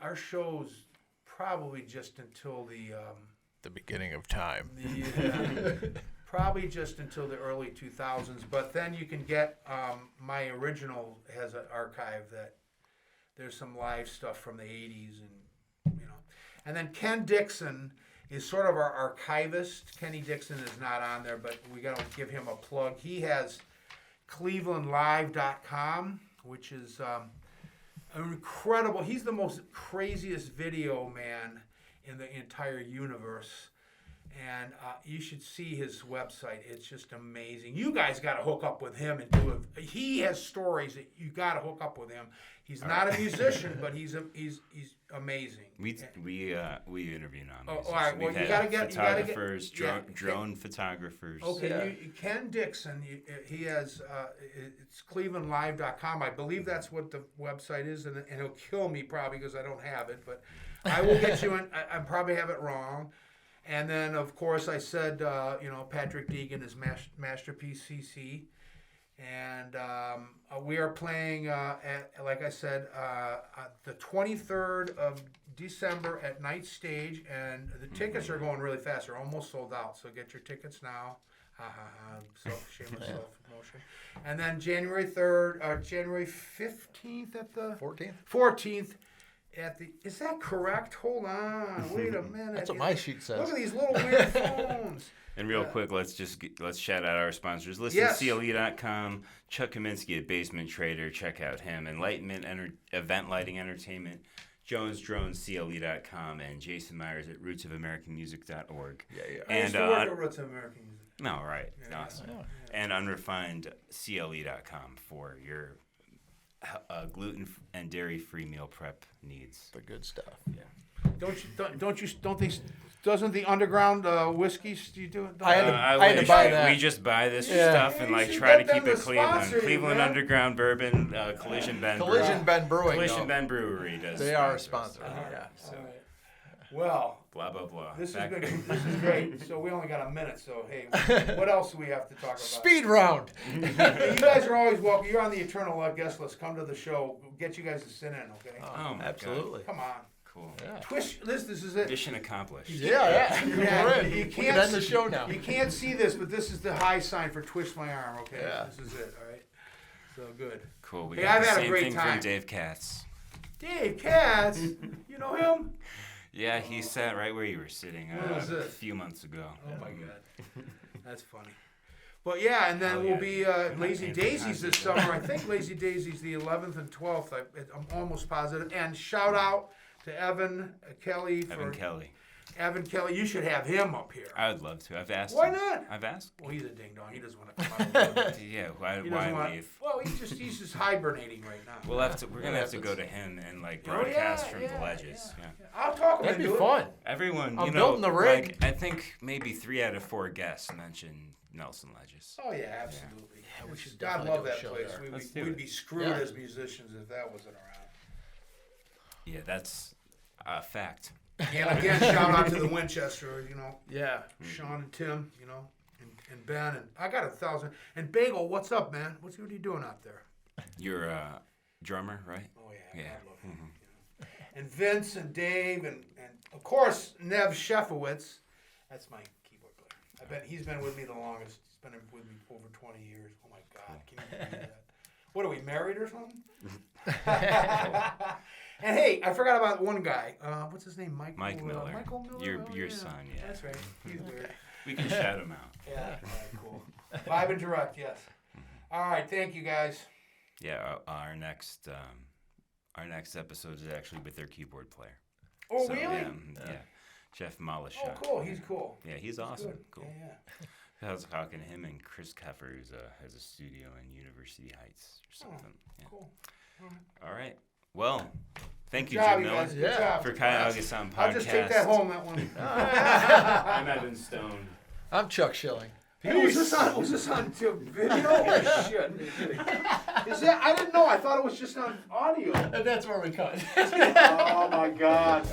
our shows probably just until The beginning of time. probably just until the early 2000s, but then you can get my original has an archive that there's some live stuff from the 80s and then Ken Dixon is sort of our archivist. Kenny Dixon is not on there, but we got to give him a plug. He has clevelandlive.com, which is incredible. He's the most craziest video man in the entire universe. And you should see his website. It's just amazing. You guys got to hook up with him and do it. He has stories that you got to hook up with him. He's not a musician, but he's amazing. We interview non all right. Well, you got to get photographers, drone photographers. Okay, Ken Dixon. He has it's ClevelandLive.com. I believe that's what the website is, and he'll kill me probably because I don't have it, but I will get you in. I probably have it wrong. And then, of course, I said, Patrick Deegan is Masterpiece CC. And we are playing, like I said, the 23rd of December at Night Stage. And the tickets are going really fast. They're almost sold out. So get your tickets now. Shameless self-promotion. And then January 15th at the... 14th. Is that correct? Hold on. Wait a minute. That's what my sheet says. Look at these little weird phones. And real quick, let's shout out our sponsors. Listen to CLE.com, Chuck Kaminsky at Basement Trader. Check out him. Enlightenment Event Lighting Entertainment, Jones Drones, CLE.com, and Jason Myers at rootsofamericanmusic.org. I used to work at Roots of American Music. No, right. Yeah, Awesome. Yeah. And Unrefined CLE.com for your gluten and dairy-free meal prep needs. The good stuff. Yeah. Doesn't the underground whiskeys you do it? I had to buy that. We just buy this stuff and try to keep it Cleveland. Cleveland Underground Bourbon, Collision Bend Brewing. Collision Bend Brewery does. They are a sponsor. Yeah. So. Well, blah blah blah. This is great. So we only got a minute. So hey, what else do we have to talk about? Speed round. You guys are always welcome. You're on the eternal guest list. Come to the show. We'll get you guys to sit in. Okay. Oh, absolutely. God. Come on. Cool. Yeah. Twist. This is it. Mission accomplished. Yeah. We're in. You We can end the show now. You can't see this, but this is the high sign for twist my arm. Okay. Yeah. This is it. All right. So good. Cool. We Hey, got I've the had a same great thing time. from Dave Katz. Dave Katz. You know him? Yeah, he sat right where you were sitting a few months ago. Oh my God. That's funny. But yeah, and then we'll be Lazy Daisies this summer. I think Lazy Daisies the 11th and 12th. I'm almost positive. And shout out to Evan Kelly. Evan Kelly, you should have him up here. I would love to. I've asked Why him. not? I've asked. Well, he's a ding dong. He doesn't want to come out. Yeah, why leave? Well, he's just hibernating right now. We're gonna have to go to him and broadcast from the ledges. Yeah. I'll talk about it. That'd be fun. Everyone, I'm building the rig. I think maybe 3 out of 4 guests mentioned Nelson Ledges. Oh yeah, absolutely. Yeah, we should God definitely love do a that show place. there. We'd be screwed as musicians if that wasn't around. Yeah, that's a fact. And again, shout out to the Winchester, Yeah. Sean and Tim, and Ben, and I got 1,000. And Bagel, what's up, man? What are you doing out there? You're a drummer, right? Oh yeah, Yeah. I love him. And Vince and Dave and of course Nev Shefowitz. That's my keyboard player. He's been with me the longest. He's been with me over 20 years. Oh my God, can you believe that? What are we married or something? And hey, I forgot about one guy. What's his name? Mike Miller. Michael Miller. Your son, yeah. That's right. He's weird. We can shout him out. Yeah. All right, cool. Vibe and direct, yes. All right, thank you guys. Yeah, our next episode is actually with their keyboard player. Oh, So, really? Yeah. Jeff Malishuk. Oh, cool. He's cool. Yeah, he's awesome. Good. Cool. Yeah. I was talking to him and Chris Keffer, who has a studio in University Heights or something. Yeah. Cool. All right. Well, thank you, Good job, Jim you Miller, guys. Good Yeah. job. for Cuyahoga Sound Podcast. I'll just take that home, that one. I'm Evan Stone. I'm Chuck Schilling. Hey, was this on video or shit? Is that? I didn't know. I thought it was just on audio. And that's where we cut. Oh my God.